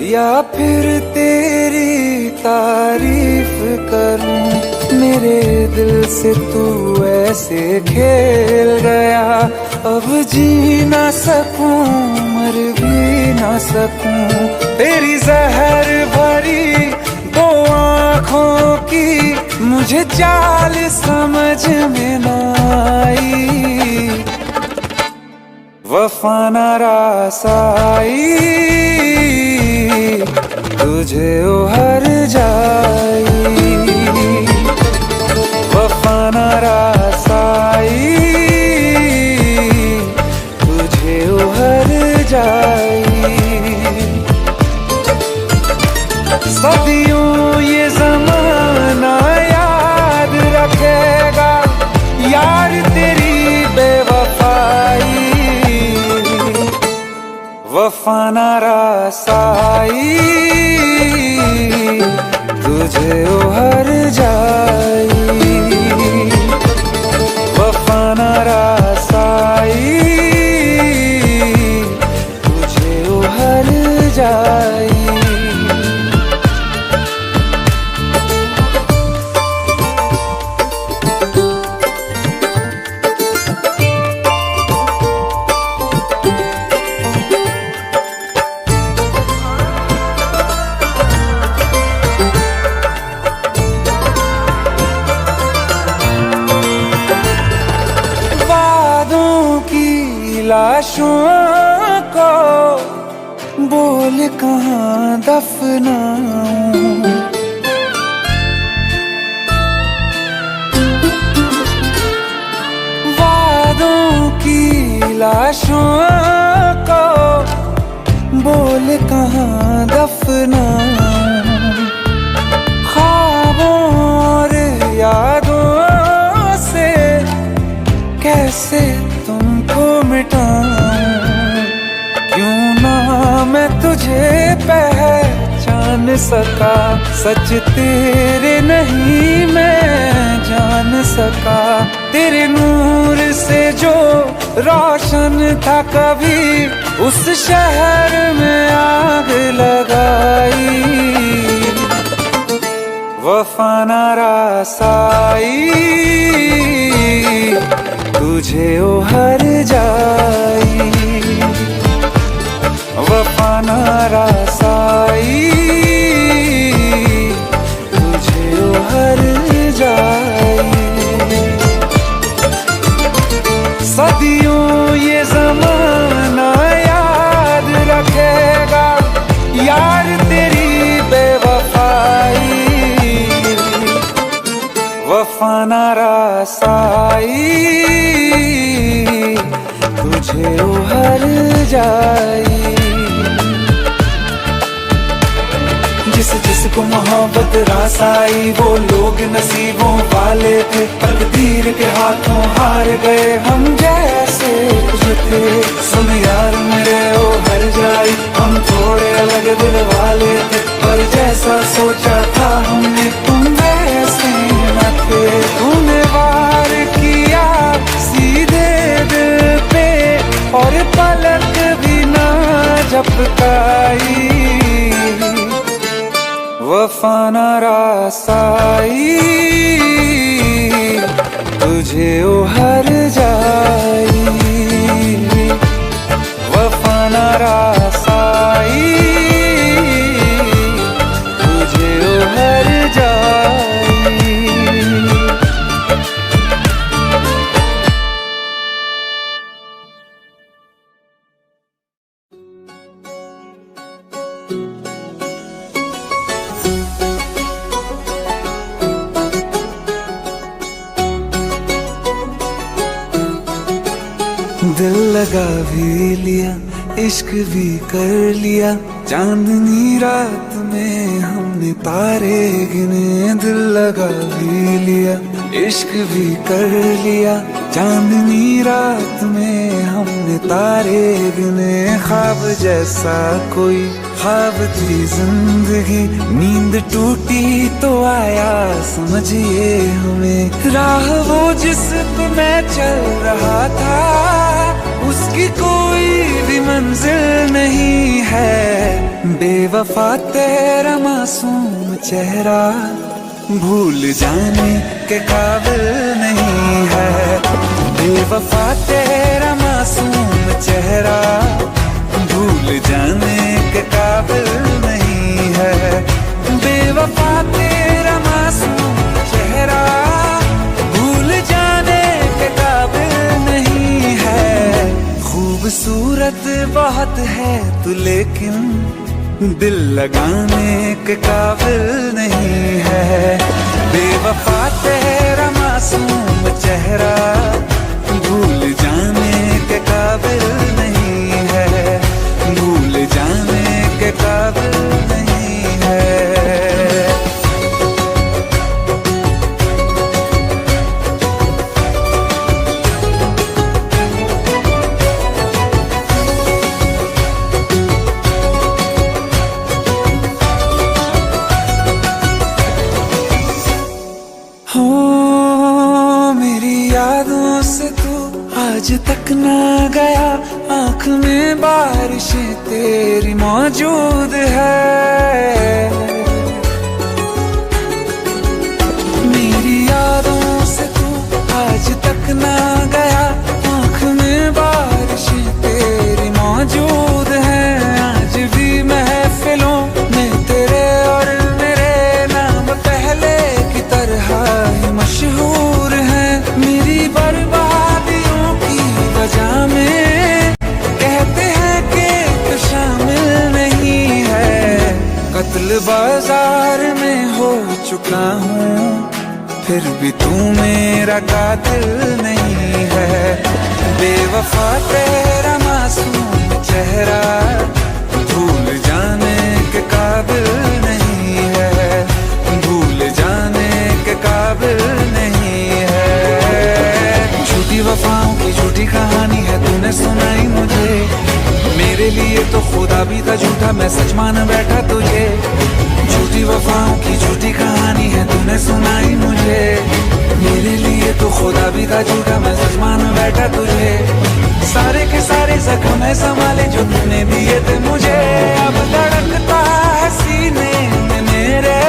या फिर तेरी तारीफ करूं। मेरे दिल से तू ऐसे खेल गया, अब जी ना सकूं, मर भी ना सकूं। तेरी जहर भरी दो आँखों की मुझे चाल समझ में न आई। वफा न रास आई, तुझे उहर जाई। वफा न रास आई, तुझे उहर जाई। सदियों ये ज़माना याद रखेगा यार तेरी बेवफाई। वफा न रास आई, तुझे उहर जाई। वफा न रास आई, तुझे उहर जाई। लाशों को बोल कहाँ दफनाऊं, वादों की लाशों को बोल कहाँ दफनाऊं, ख्वाबों और यादों से कैसे तुमको मिटाऊं, क्यों ना मैं तुझे पहचान सका, सच तेरे नहीं मैं जान सका। तेरे नूर से जो रोशन था कभी, उस शहर में आग लगाई, वफा ना रासाई तुझे ओ हर जाई, वफा ना रासाई तुझे ओ हर जाई। सदियों ये ज़माना याद रखेगा यार तेरी बेवफाई, वफा ना रासाई तुझे उहर जाई। जिस जिसको मोहब्बत रास आई, वो लोग नसीबों वाले थे, तकदीर के हाथों हार गए हम जैसे कुछ थे। सुन यार मेरे ओ हर जाई, हम थोड़े अलग दिल वाले थे, पर जैसा सोचा था हमने तुम वैसे न थे। तूने वार किया सीधे दिल पे और पलक भी ना झपकाई, वफा ना रासाई तुझे ओ हर जाई, वफा ना रासाई तुझे ओ हर जाई। दिल लगा भी लिया, इश्क भी कर लिया, चांदनी रात में हमने तारे गिने। दिल लगा भी लिया, इश्क भी कर लिया, चांदनी रात में हमने तारे गिने। ख्वाब जैसा कोई ख्वाब थी जिंदगी, नींद टूटी तो आया समझिए हमें। राह वो जिस पे मैं चल रहा था, उसकी कोई भी मंजिल नहीं है। बेवफा तेरा मासूम चेहरा भूल जाने के काबिल नहीं है। बेवफा तेरा मासूम चेहरा भूल जाने के काबिल नहीं है। बेवफा तेरा मासूम चेहरा भूल जाने के काबिल नहीं है। खूबसूरत बहुत है तू लेकिन दिल लगाने के काबिल नहीं है। बेवफा तेरा मासूम चेहरा भूल जाने के काबिल नहीं है। भूल जाने के काबिल नहीं है। मेरी यादों से तू आज तक ना गया, आँख में बारिशें तेरी मौजूद है। मेरी यादों से तू आज तक ना गया, आँख में बारिशें तेरी मौजूद है। आज भी महफिलों में तेरे और मेरे नाम पहले की तरह ही मशहूर है। मेरी बर्बादियों की वजह में कहते हैं कि तू शामिल नहीं है। कत्ल बाजार में हो चुका हूँ, फिर भी तू मेरा कातिल नहीं है। बेवफा तेरा मासूम चेहरा भूल जाने के काबिल नहीं है, भूल जाने के काबिल नहीं है। झूठी वफाओं की झूठी कहानी है तूने सुनाई मुझे, मेरे लिए तो खुदा भी था झूठा, मैं सच मान बैठा तुझे। झूठी वफाओं की झूठी कहानी है तूने सुनाई मुझे, मेरे लिए तो खुदा भी था झूठा, मैं सच मान बैठा तुझे। सारे के सारे जख्म संभाले जो तूने दिए थे मुझे, अब धड़कता है सीने में मेरे,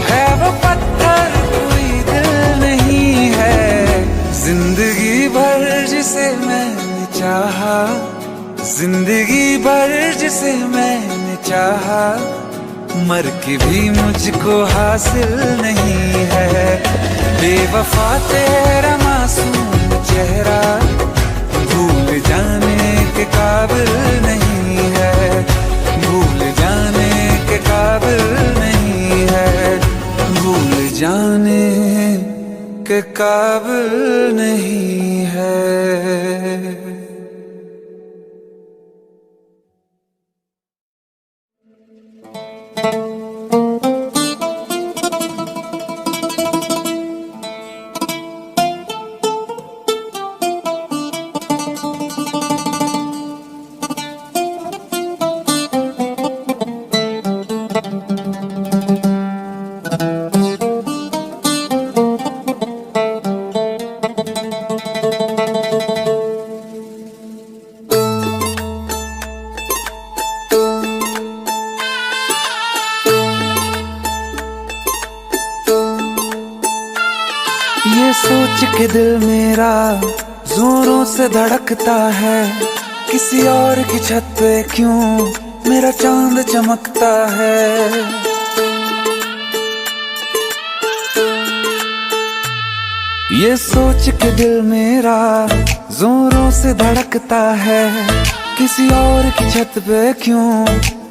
है वो पत्थर कोई दिल नहीं है। जिंदगी भर जिसे मैंने चाहा, जिंदगी भर जिसे मैंने चाहा, मर के भी मुझको हासिल नहीं है। बेवफा तेरा मासूम चेहरा भूल जाने के काबिल नहीं है, भूल जाने के काबिल नहीं है, भूल जाने के काबिल नहीं है। ये सोच के दिल मेरा जोरों से धड़कता है, किसी और की छत पे क्यों मेरा चांद चमकता है। ये सोच के दिल मेरा जोरों से धड़कता है, किसी और की छत पे क्यों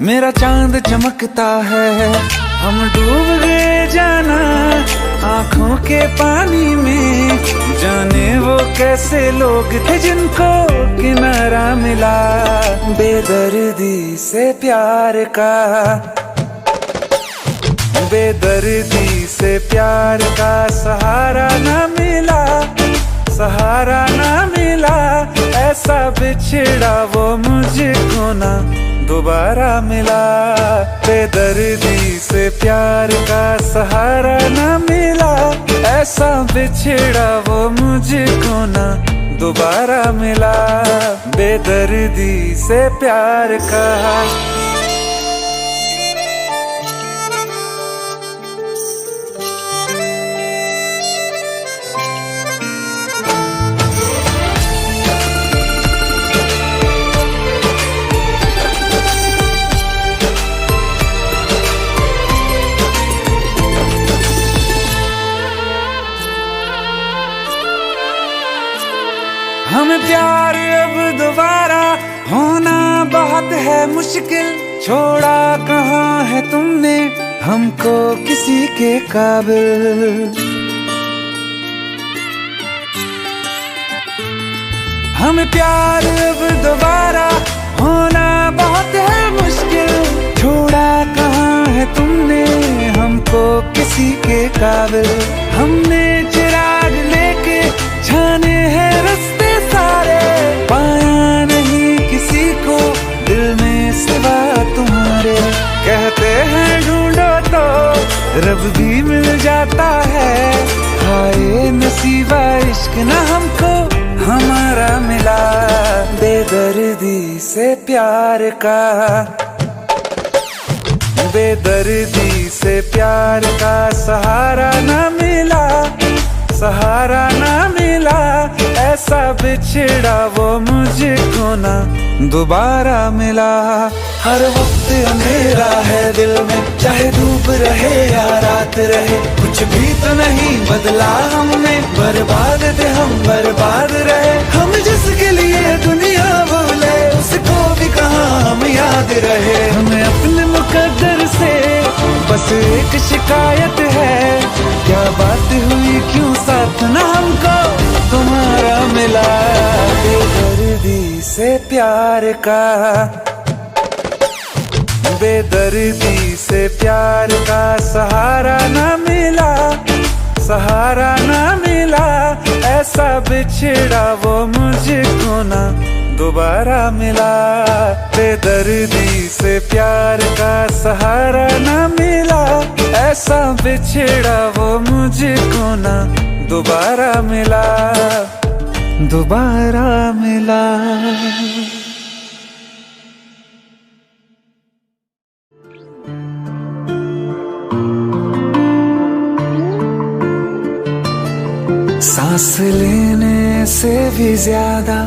मेरा चांद चमकता है। हम डूब गए जाना आँखों के पानी में, जाने वो कैसे लोग थे जिनको किनारा मिला। बेदर्दी से प्यार का, बेदर्दी से प्यार का सहारा न मिला, सहारा न मिला। ऐसा बिछड़ा वो मुझको ना दोबारा मिला। बेदर्दी से प्यार का सहारा न मिला, ऐसा बिछड़ा वो मुझको ना दोबारा मिला। बेदर्दी से प्यार का। हमें प्यार अब दोबारा होना बहुत है मुश्किल, छोड़ा कहाँ है तुमने हमको किसी के काबिल। हमें प्यार अब दोबारा होना बहुत है मुश्किल, छोड़ा कहाँ है तुमने हमको किसी के काबिल। हमने चिराग लेके छाने हैं रास्ते सारे, पाया नहीं किसी को दिल में सिवा तुम्हारे। कहते हैं ढूंढो तो रब भी मिल जाता है, हाय नसीबा इश्क ना हमको हमारा मिला। बेदर्दी से प्यार का, बेदर्दी से प्यार का सहारा न मिला, सहारा न मिला। ऐसा बिछड़ा वो मुझको ना दोबारा मिला। हर वक्त अंधेरा है दिल में, चाहे धूप रहे या रात रहे, कुछ भी तो नहीं बदला हमने, बर्बाद थे हम बर्बाद रहे। हम जिसके लिए दुनिया बोले उसको भी कहाँ हम याद रहे। हमें अपने मुकद्दर से बस एक शिकायत है, क्या बात हुई क्यों साथ ना हमको तुम्हारा मिला। बेदर्दी से प्यार का, बेदर्दी से प्यार का सहारा न मिला, सहारा न मिला। ऐसा बिछड़ा वो मुझको ना दोबारा मिला। बेदर्दी से प्यार का सहारा न मिला, ऐसा बिछड़ा वो मुझको ना दोबारा मिला, दोबारा मिला। सांस लेने से भी ज्यादा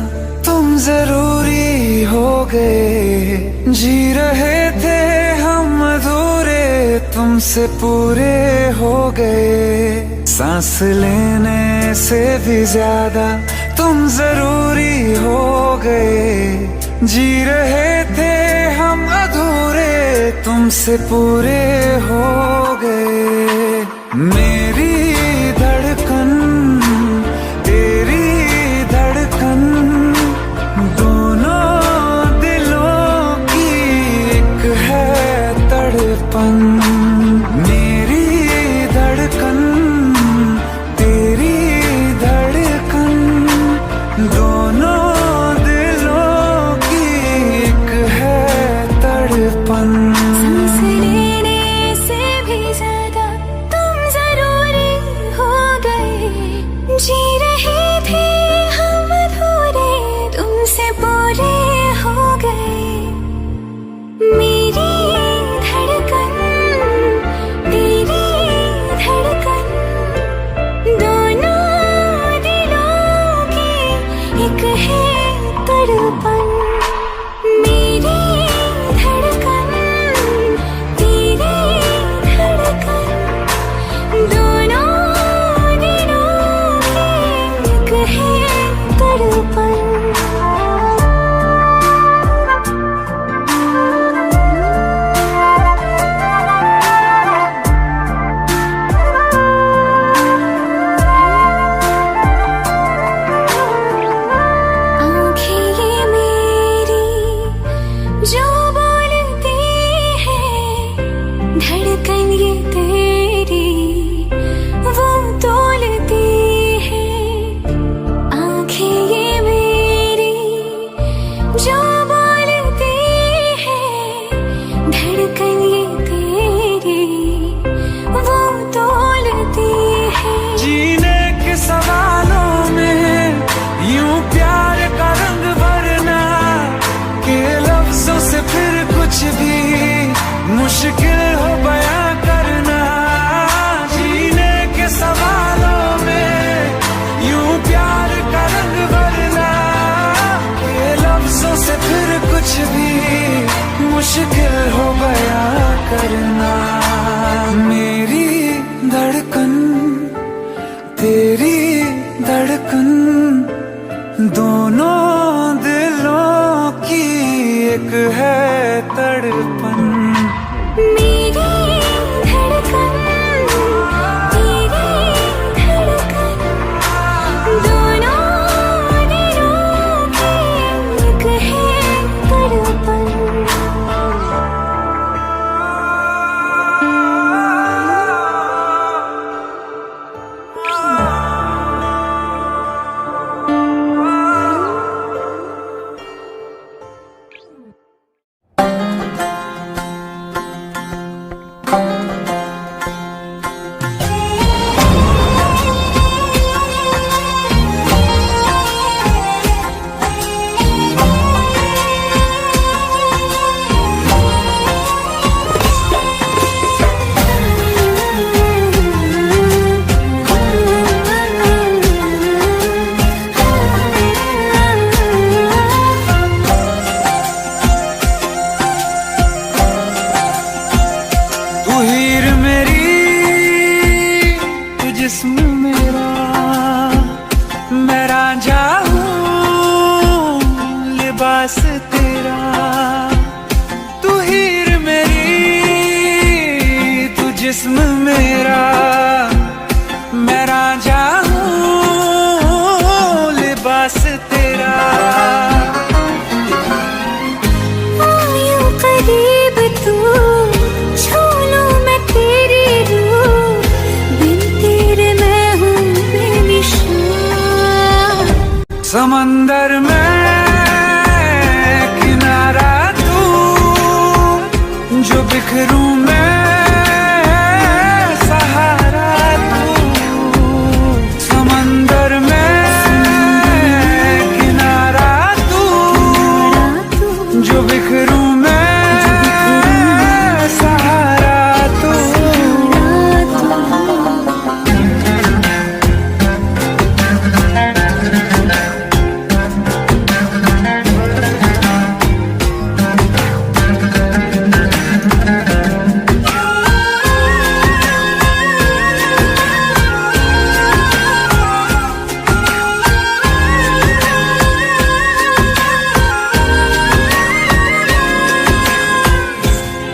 तुम जरूरी हो गए, जी रहे थे हम अधूरे तुमसे पूरे हो गए। सांस लेने से भी ज्यादा तुम जरूरी हो गए, जी रहे थे हम अधूरे तुमसे पूरे हो गए। मेरी धड़कन तेरी धड़कन, दोनों दिलों की एक है तड़पन। मेरी धड़कन तेरी धड़कन, दोनों दिलों की एक है तड़पन। सांस लेने से भी ज्यादा तुम जरूरी हो गए, जी रहे थे हम अधूरे तुमसे पूरे हो गए। मेरी धड़कन तेरी धड़कन, दोनों दिलों की एक है तड़पन। मेरी धड़कन तेरी धड़कन, दोनों दिलों की एक है तड़पन। आँखें ये मेरी जो बोलती है, धड़कन ये तेरी वो तोलती है। आँखें ये मेरी जो बोलती है, धड़कन ये तेरी वो तोलती है। जीने के सवालों में यूं प्यार का रंग भरना, के लफ्जों से फिर कुछ भी मुश्किल हो बयां करना। जीने के सवालों में यूं प्यार का रंग भरना, के लफ्जों से फिर कुछ भी मुश्किल हो बयां करना। जिस्म मेरा, मैं रांझा हूँ लिबास तेरा। आयूं करीब तू, छू लूं मैं तेरी रूह, बिन तेरे मैं हूँ बेनिशान। समंदर में किनारा तू, जो बिखरूं मैं सहारा तू। समंदर में किनारा तू, जो बिखरूं मैं सहारा तू।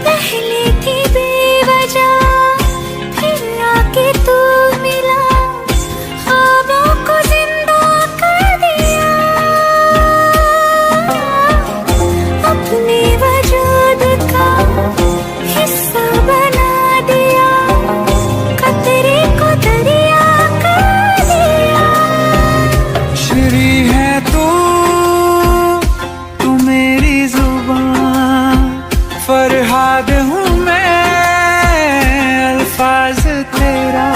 पहले थी बेवजह, फिर आके तू मिला, ख्वाबों को जिंदा कर दिया। अपने वजूद का हिस्सा बना दिया, कतरे को दरिया कर दिया। श्री है तू मेरी जुबान, फरहाद हूँ मैं अल्फाज तेरा।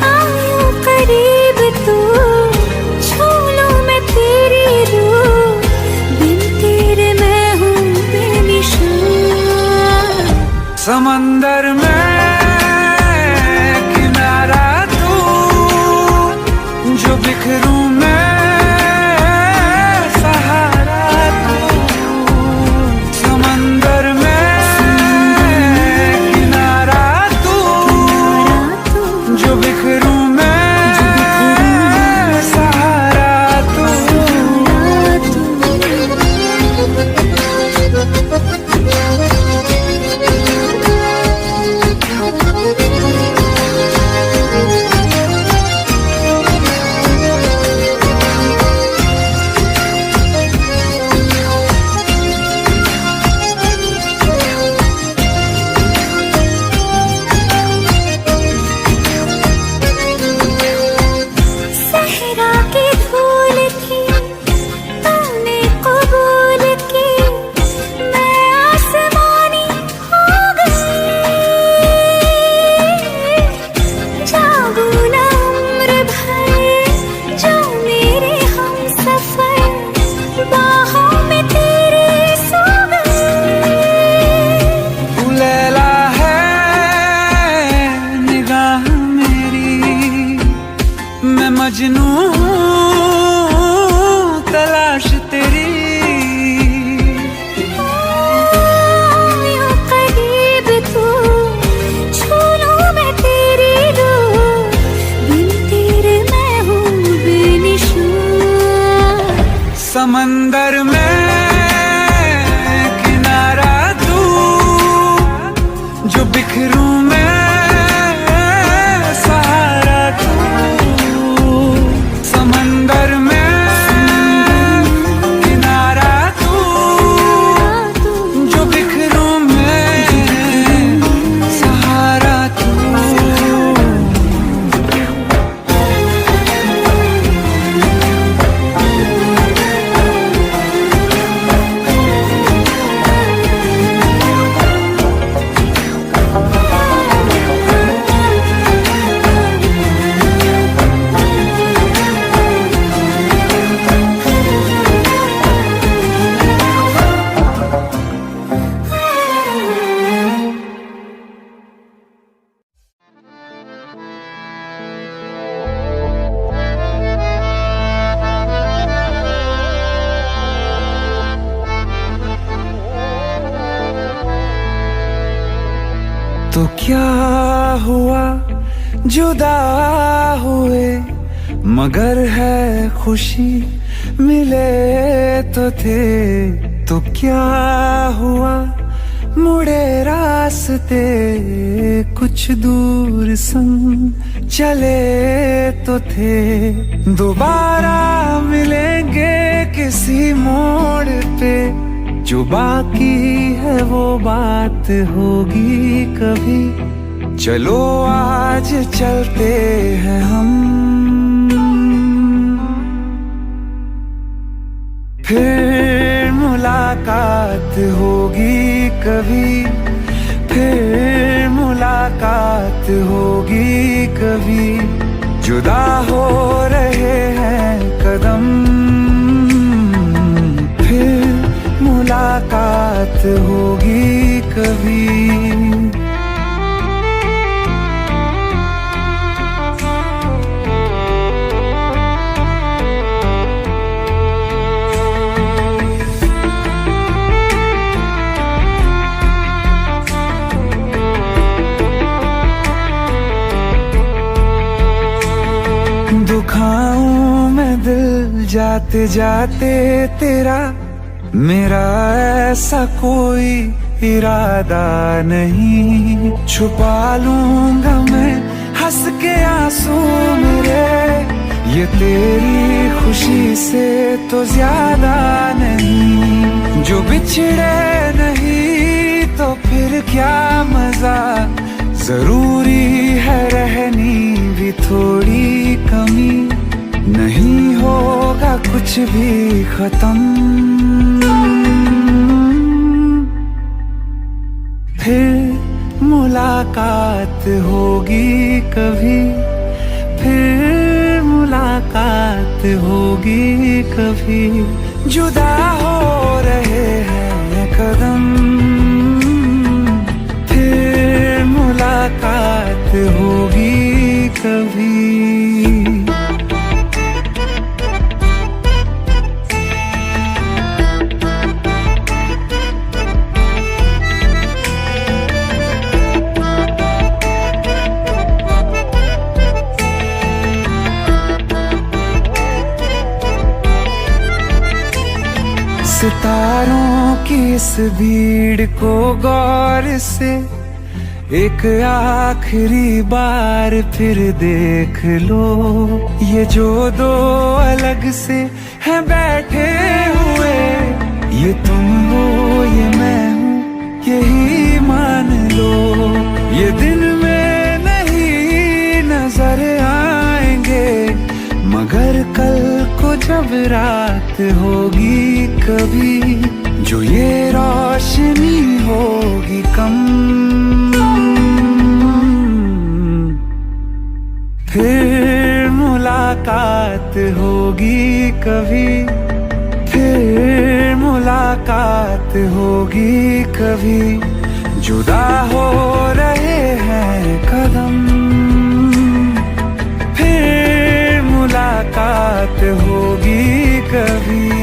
आयूं करीब तू, छू लूं मैं तेरी रूह, बिन तेरे मैं हूँ बेनिशान। समंदर में किनारा तू, जो बिखरूं मैं सहारा तू। समंदर में किनारा तू, जो बिखरूं मैं सहारा तू। सहरा की धूल थी, तूने कबूल की, मैं आसमानी हो गई। जागू न उम्र भर, जो मेरे हमसफर, बाहों में तेरे सो गई। तू लैला है निगाह मेरी, मैं मजनू हूँ तलाश तेरी। आयूं करीब तू, छू लूं मैं तेरी रूह, बिन तेरे मैं हूँ बेनिशान। समंदर में किनारा तू, जो बिखरूं मैं सहारा तू। समंदर में किनारा तू, जो बिखरूं मैं सहारा तू। तो क्या हुआ जुदा हुए, मगर है खुशी मिले तो थे। तो क्या हुआ मुड़े रास्ते कुछ दूर संग चले तो थे, दोबारा मिलेंगे किसी मोड़ पे, जो बाकी है वो बात होगी कभी। चलो आज चलते हैं हम, फिर मुलाकात होगी कभी, फिर मुलाकात होगी कभी। जुदा हो रहे हैं कदम, फिर मुलाकात होगी कभी। दुखाऊं मैं दिल जाते जाते तेरा, मेरा ऐसा कोई इरादा नहीं। छुपा लूंगा मैं हंस के आंसू मेरे, ये तेरी खुशी से तो ज्यादा नहीं। जो बिछड़े नहीं तो फिर क्या मजा, जरूरी है रहनी भी थोड़ी कमी। नहीं होगा कुछ भी खत्म, फिर मुलाकात होगी कभी, फिर मुलाकात होगी कभी। जुदा हो रहे हैं कदम, फिर मुलाकात होगी कभी। सितारों की इस भीड़ को गौर से एक आखिरी बार फिर देख लो। ये जो दो अलग से हैं बैठे हुए, ये तुम हो ये मैं हूँ यही मान लो। ये दिन में नहीं नजर आएंगे, मगर कल को जब रात होगी कभी, जो ये रोशनी होगी कम, फिर मुलाकात होगी कभी, फिर मुलाकात होगी कभी। जुदा हो रहे हैं कदम, फिर मुलाकात होगी कभी।